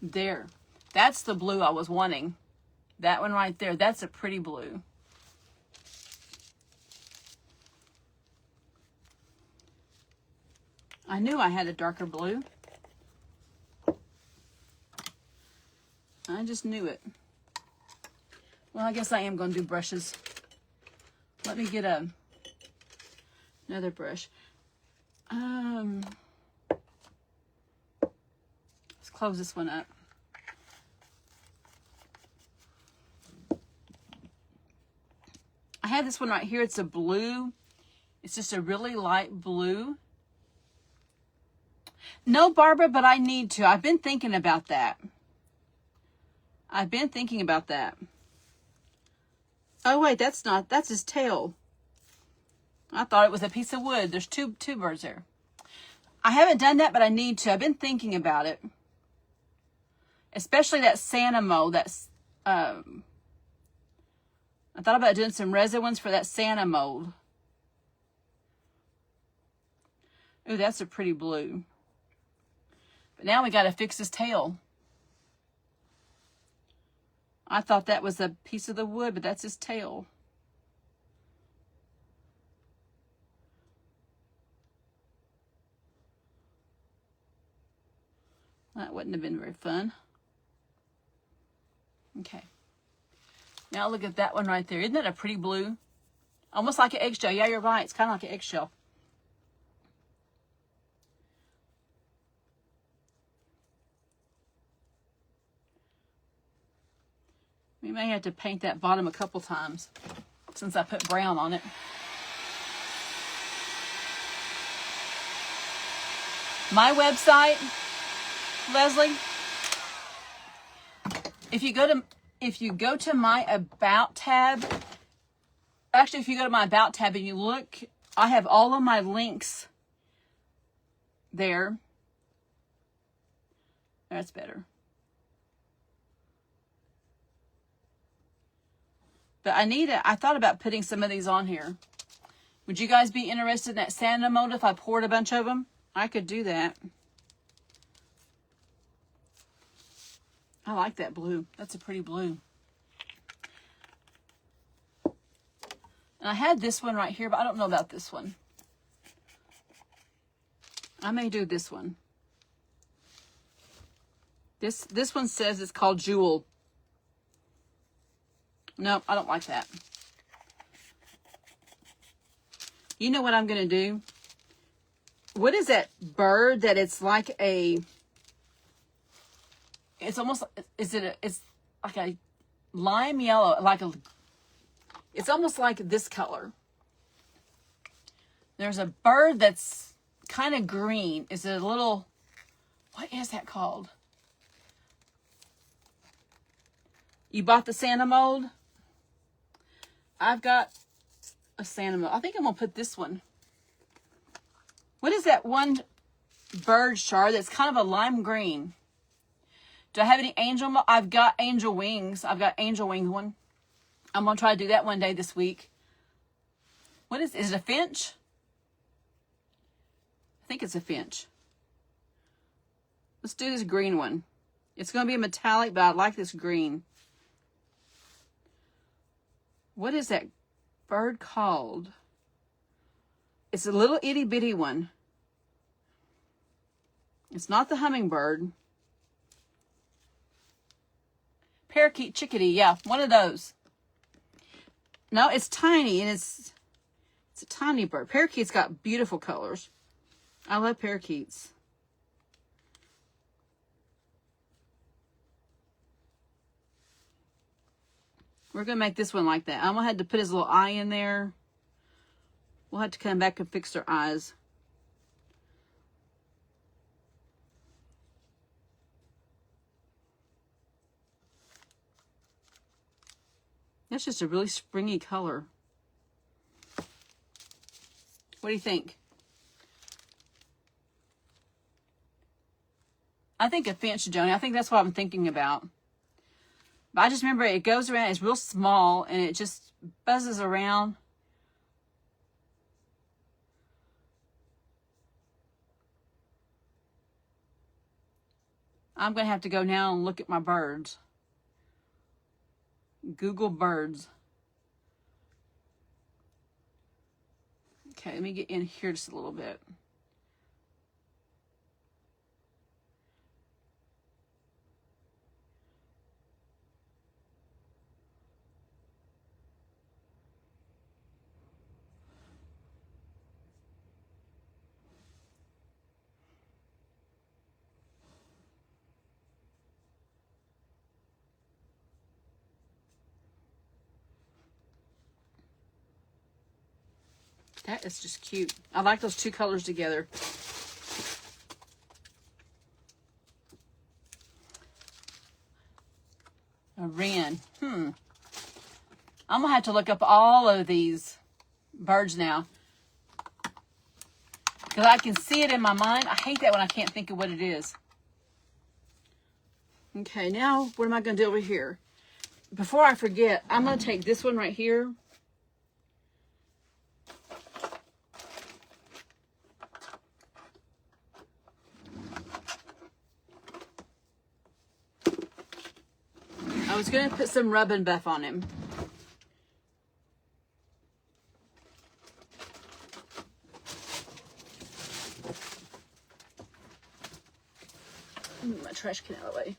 There. That's the blue I was wanting. That one right there. That's a pretty blue. I knew I had a darker blue. I just knew it. Well, I guess I am going to do brushes. Let me get another brush. Let's close this one up. I have this one right here. It's a blue. It's just a really light blue. No, Barbara, but I need to. I've been thinking about that. Oh, wait, that's his tail. I thought it was a piece of wood. There's two birds there. I haven't done that, but I need to. I've been thinking about it. Especially that Santa mold. I thought about doing some resin ones for that Santa mold. Ooh, that's a pretty blue. But now we got to fix his tail. I thought that was a piece of the wood, but that's his tail. That wouldn't have been very fun. Okay. Now look at that one right there. Isn't that a pretty blue? Almost like an eggshell. Yeah, you're right. It's kind of like an eggshell. We may have to paint that bottom a couple times since I put brown on it. My website, Leslie, if you go to my About tab, actually if you go to my About tab and you look, I have all of my links there. That's better. But I thought about putting some of these on here. Would you guys be interested in that Santa mold if I poured a bunch of them? I could do that. I like that blue. That's a pretty blue. And I had this one right here, but I don't know about this one. I may do this one. This one says it's called Jewel. No, I don't like that. You know what I'm going to do? What is that bird that it's like a... It's almost... It's like a lime yellow. It's almost like this color. There's a bird that's kind of green. It's a little What is that called? You bought the Santa mold? I've got a Santa mold. I think I'm going to put this one. What is that one bird shard that's kind of a lime green? Do I have any angel mold? I've got angel wings. I've got angel wing one. I'm going to try to do that one day this week. What is it a finch? I think it's a finch. Let's do this green one. It's going to be a metallic, but I like this green. What is that bird called? It's a little itty bitty one. It's not the hummingbird. Parakeet chickadee, yeah, one of those. No, it's tiny, and it's a tiny bird. Parakeet's got beautiful colors. I love parakeets. We're going to make this one like that. I'm going to have to put his little eye in there. We'll have to come back and fix their eyes. That's just a really springy color. What do you think? I think a finch, Joni. I think that's what I'm thinking about. But I just remember it goes around, it's real small, and it just buzzes around. I'm going to have to go now and look at my birds. Google birds. Okay, let me get in here just a little bit. That is just cute. I like those two colors together. A wren. I'm going to have to look up all of these birds now. Because I can see it in my mind. I hate that when I can't think of what it is. Okay, now what am I going to do over here? Before I forget, I'm going to take this one right here. I was going to put some rub and buff on him. My trash can out of the way.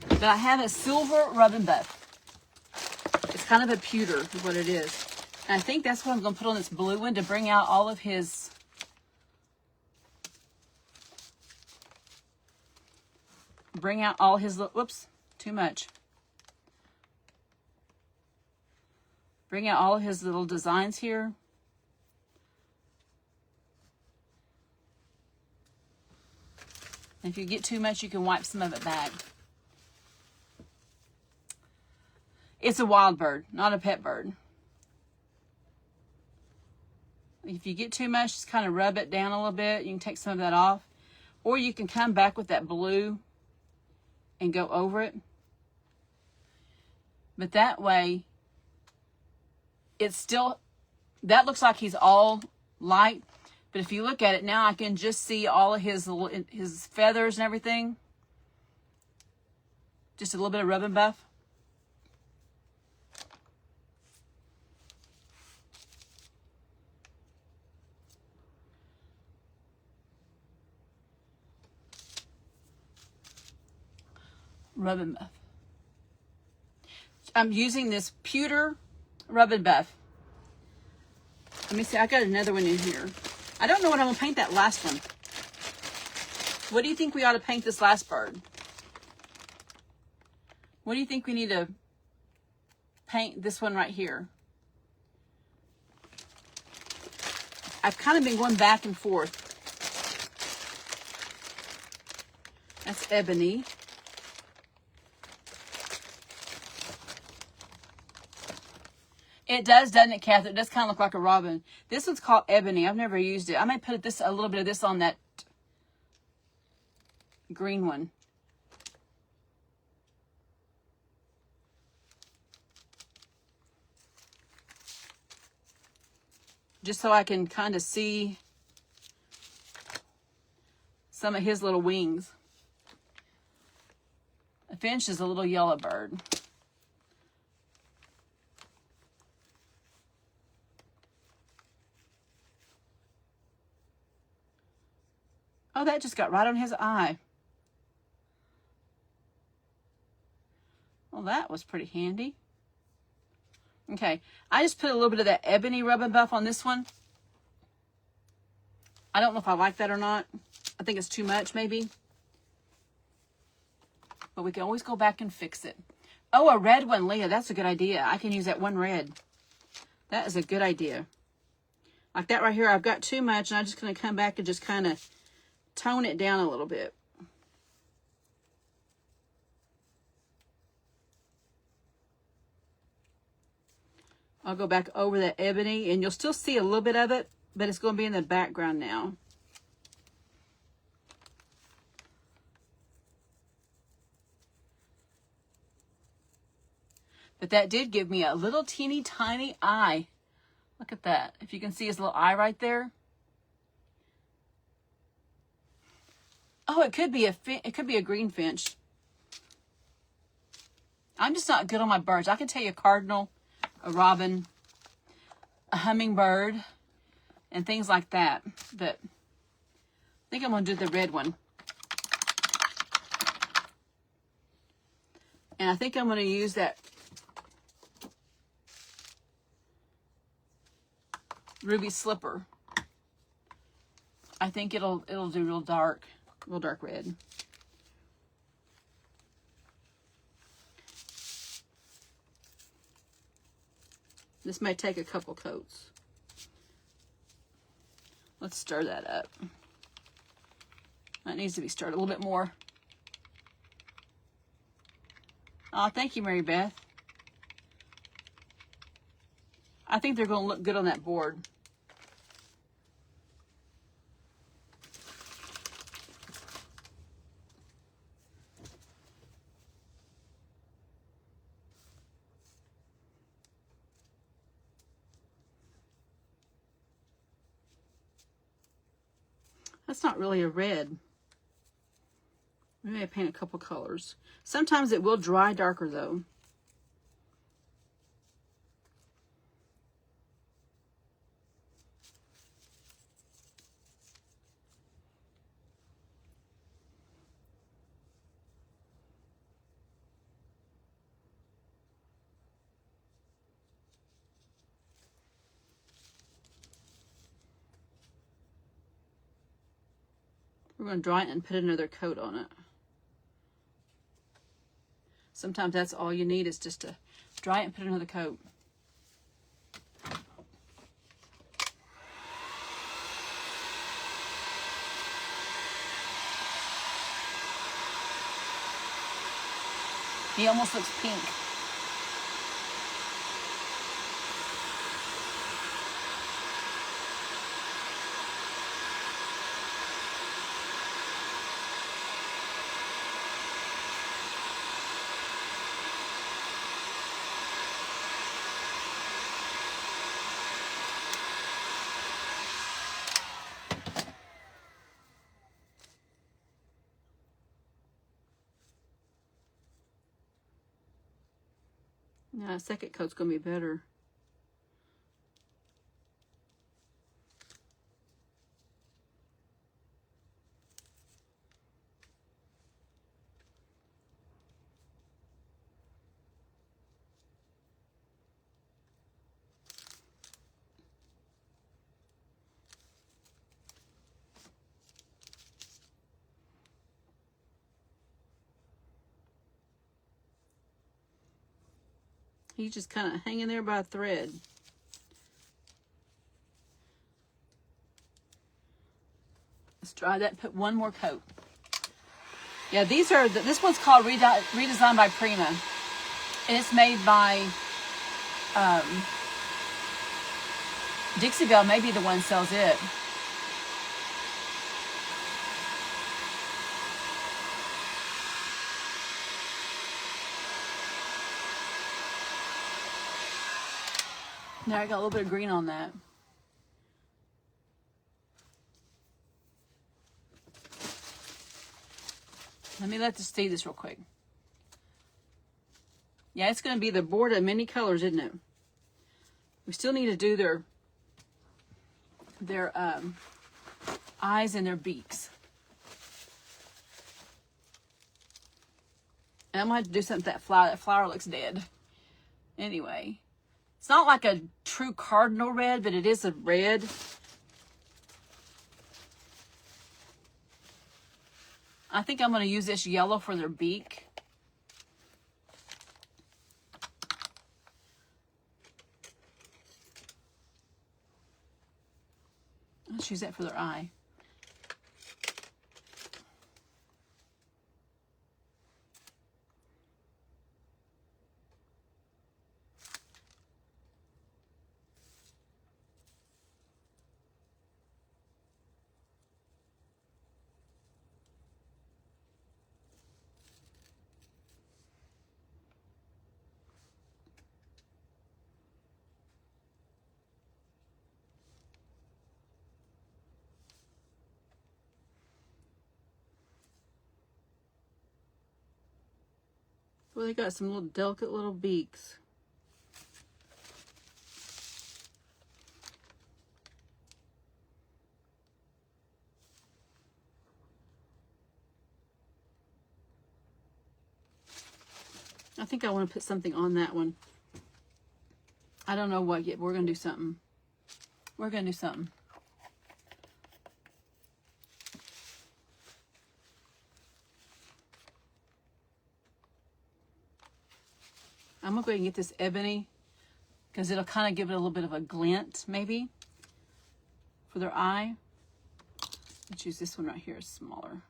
But I have a silver rub and buff. It's kind of a pewter is what it is. And I think that's what I'm going to put on this blue one to bring out all of his... Bring out all his... Whoops, too much. Bring out all of his little designs here. If you get too much, you can wipe some of it back. It's a wild bird, not a pet bird. If you get too much, just kind of rub it down a little bit. You can take some of that off. Or you can come back with that blue and go over it. But that way, it's still, that looks like he's all light. But if you look at it now, I can just see all of his feathers and everything. Just a little bit of rub and buff. Rub and buff. I'm using this pewter rub and buff. Let me see. I got another one in here. I don't know what I'm going to paint that last one. What do you think we ought to paint this last bird? What do you think we need to paint this one right here? I've kind of been going back and forth. That's ebony. It does, doesn't it, Catherine? It does kind of look like a robin. This one's called ebony. I've never used it. I might put a little bit of this on that green one. Just so I can kind of see some of his little wings. A finch is a little yellow bird. Oh, that just got right on his eye. Well, that was pretty handy. Okay, I just put a little bit of that ebony rub and buff on this one. I don't know if I like that or not. I think it's too much, maybe. But we can always go back and fix it. Oh, a red one, Leah. That's a good idea. I can use that one red. That is a good idea. Like that right here, I've got too much, and I'm just going to come back and just kind of tone it down a little bit. I'll go back over that ebony, and you'll still see a little bit of it, but it's going to be in the background now. But that did give me a little teeny tiny eye. Look at that. If you can see his little eye right there. Oh, it could be a green finch. I'm just not good on my birds. I can tell you a cardinal, a robin, a hummingbird, and things like that. But I think I'm going to do the red one. And I think I'm going to use that ruby slipper. I think it'll do real dark red. This may take a couple coats. Let's stir that up. That needs to be stirred a little bit more. Oh, thank you, Mary Beth. I think they're going to look good on that board. That's not really a red. Maybe I paint a couple colors. Sometimes it will dry darker though. We're going to dry it and put another coat on it. Sometimes that's all you need is just to dry it and put another coat. He almost looks pink. Now, a second coat's going to be better. He's just kind of hanging there by a thread. Let's try that. Put one more coat. Yeah, these are, this one's called Redesigned by Prima. And it's made by Dixie Belle, maybe the one sells it. Now I got a little bit of green on that. Let me let this see this real quick. Yeah, it's going to be the board of many colors, isn't it? We still need to do their eyes and their beaks. And I'm going to have to do something with that flower. That flower looks dead. Anyway, it's not like a true cardinal red, but it is a red. I think I'm going to use this yellow for their beak. Let's use that for their eye. Well, they got some little delicate little beaks. I think I want to put something on that one. I don't know what yet. We're going to do something. We're going to do something. I'm going to go ahead and get this ebony because it'll kind of give it a little bit of a glint, maybe, for their eye. Let's use this one right here, it's smaller.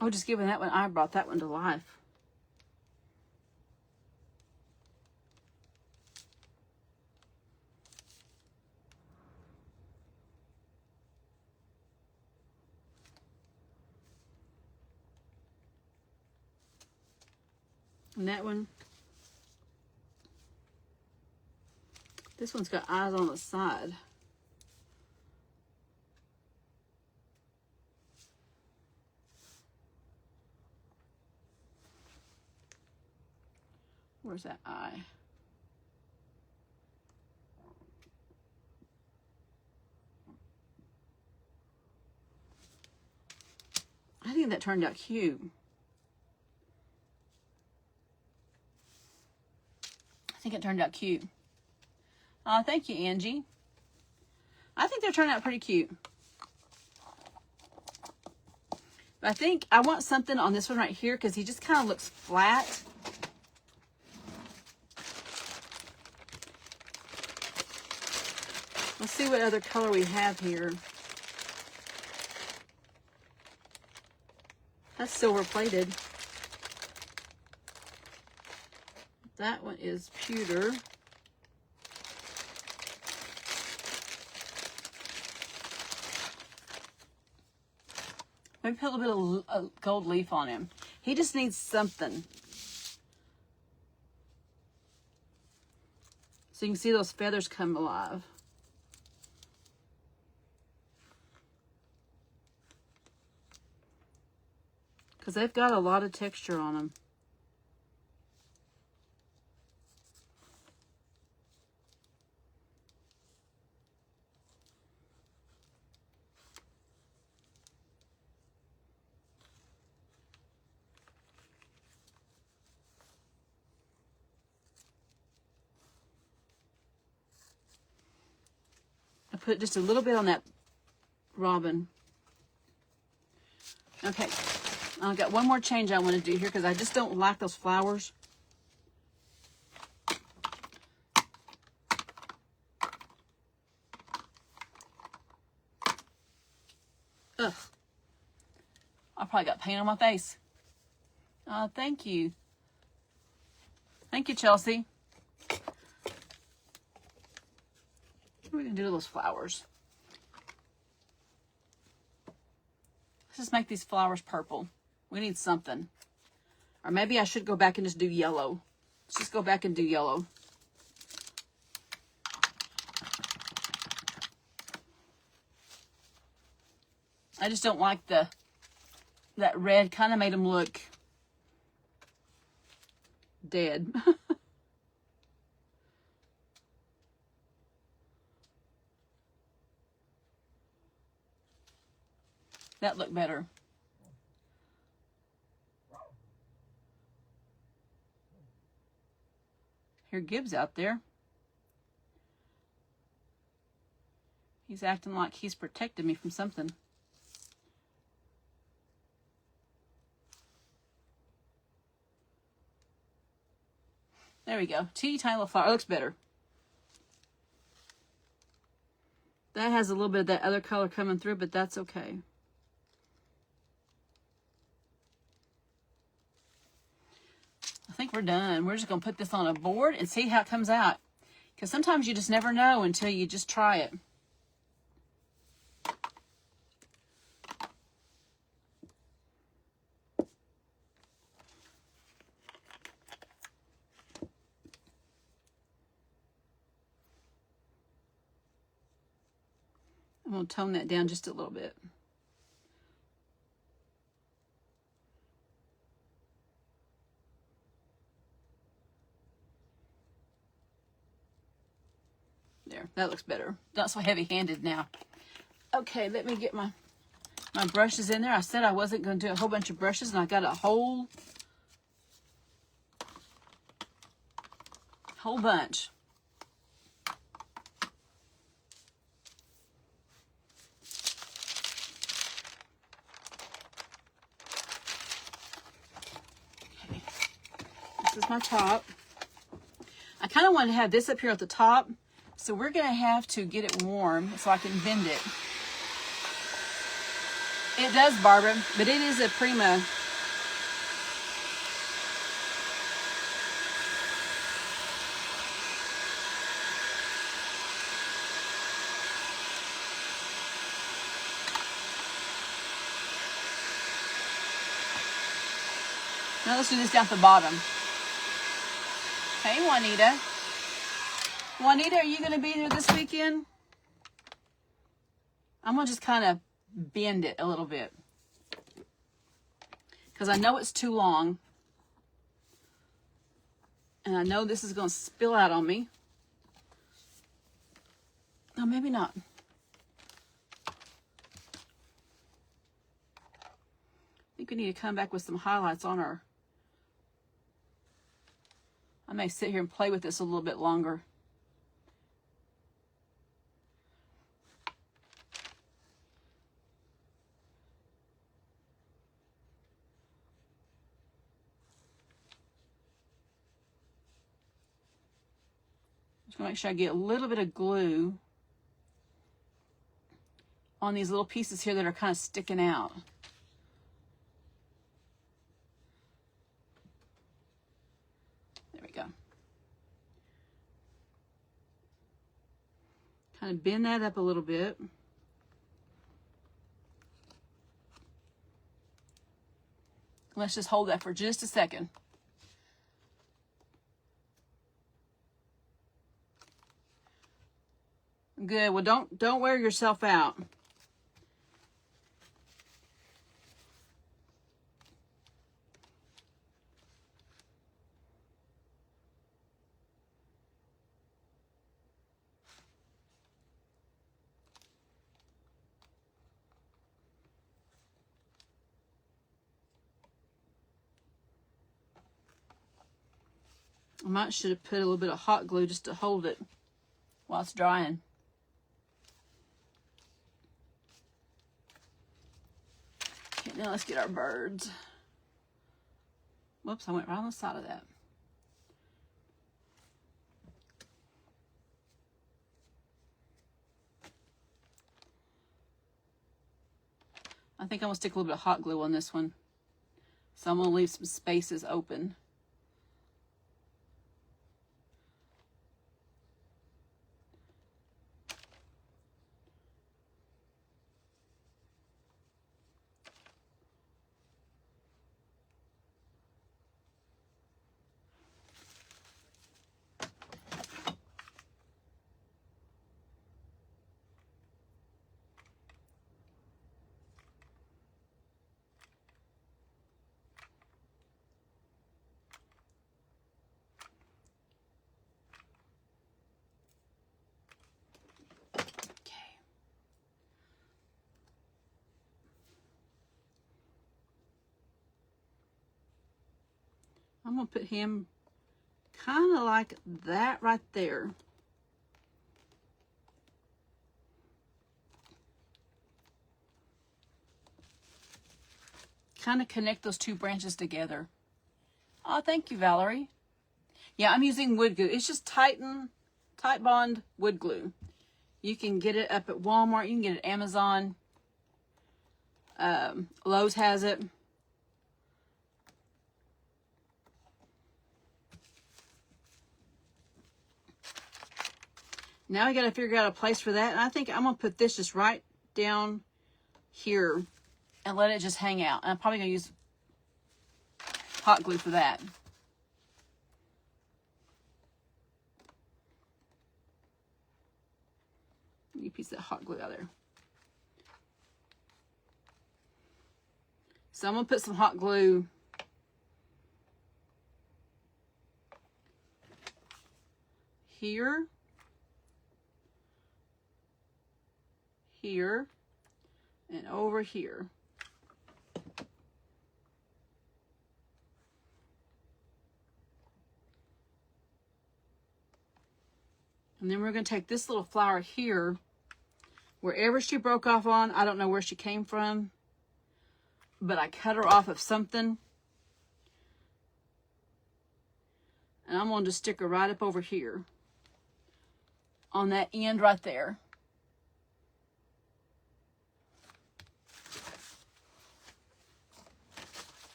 Oh, just giving that one, I brought that one to life. And that one, this one's got eyes on the side. Where's that eye? I think that turned out cute. I think it turned out cute. Oh, thank you, Angie. I think they're turning out pretty cute. But I think I want something on this one right here because he just kind of looks flat. Let's see what other color we have here. That's silver plated. That one is pewter. Maybe put a little bit of gold leaf on him. He just needs something. So you can see those feathers come alive. Because they've got a lot of texture on them. put just a little bit on that robin. Okay, I've got one more change I want to do here because I just don't like those flowers. Ugh. I probably got paint on my face. Thank you. Thank you, Chelsea. What are we going to do to those flowers? Let's just make these flowers purple. We need something. Or maybe I should go back and just do yellow. Let's just go back and do yellow. I just don't like that red. Kind of made them look dead. That looked better. Here Gibbs out there. He's acting like he's protected me from something. There we go. Teeny tiny little flower. It looks better. That has a little bit of that other color coming through, but that's okay. I think we're done. We're just going to put this on a board and see how it comes out. Because sometimes you just never know until you just try it. I'm going to tone that down just a little bit. There, that looks better. Not so heavy-handed now. Okay, let me get my brushes in there. I said I wasn't going to do a whole bunch of brushes, and I got a whole bunch. Okay, this is my top. I kind of want to have this up here at the top. So we're going to have to get it warm so I can bend it. It does, Barbara, but it is a Prima. Now let's do this down at the bottom. Hey, Juanita. Juanita, are you going to be there this weekend? I'm going to just kind of bend it a little bit. Because I know it's too long. And I know this is going to spill out on me. No, maybe not. I think we need to come back with some highlights on her. I may sit here and play with this a little bit longer. Just gonna make sure I get a little bit of glue on these little pieces here that are kind of sticking out. There we go. Kind of bend that up a little bit. Let's just hold that for just a second. Good. Well, don't wear yourself out. I might should have put a little bit of hot glue just to hold it while it's drying. Now let's get our birds. Whoops, I went right on the side of that. I think I'm going to stick a little bit of hot glue on this one. So I'm going to leave some spaces open. I'm going to put him kind of like that right there. Kind of connect those two branches together. Oh, thank you, Valerie. Yeah, I'm using wood glue. It's just Tight Bond wood glue. You can get it up at Walmart. You can get it at Amazon. Lowe's has it. Now I got to figure out a place for that. And I think I'm going to put this just right down here and let it just hang out. And I'm probably going to use hot glue for that. Let me piece that hot glue out there. So I'm going to put some hot glue here. Here and over here. And then we're going to take this little flower here, wherever she broke off on. I don't know where she came from, but I cut her off of something. And I'm going to just stick her right up over here on that end right there.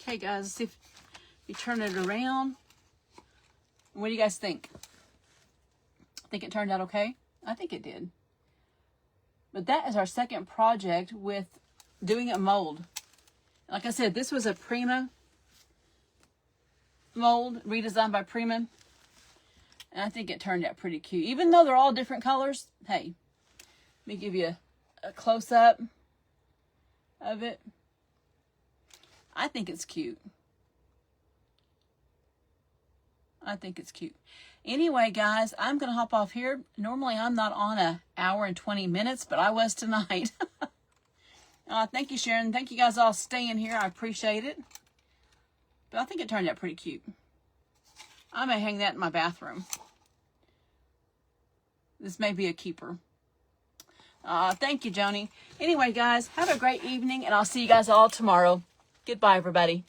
Okay, guys, let's see if you turn it around. What do you guys think? Think it turned out okay? I think it did. But that is our second project with doing a mold. Like I said, this was a Prima mold, redesigned by Prima. And I think it turned out pretty cute. Even though they're all different colors, hey, let me give you a close-up of it. I think it's cute. I think it's cute. Anyway, guys, I'm going to hop off here. Normally, I'm not on an hour and 20 minutes, but I was tonight. Thank you, Sharon. Thank you guys all staying here. I appreciate it. But I think it turned out pretty cute. I may hang that in my bathroom. This may be a keeper. Thank you, Joni. Anyway, guys, have a great evening, and I'll see you guys all tomorrow. Goodbye, everybody.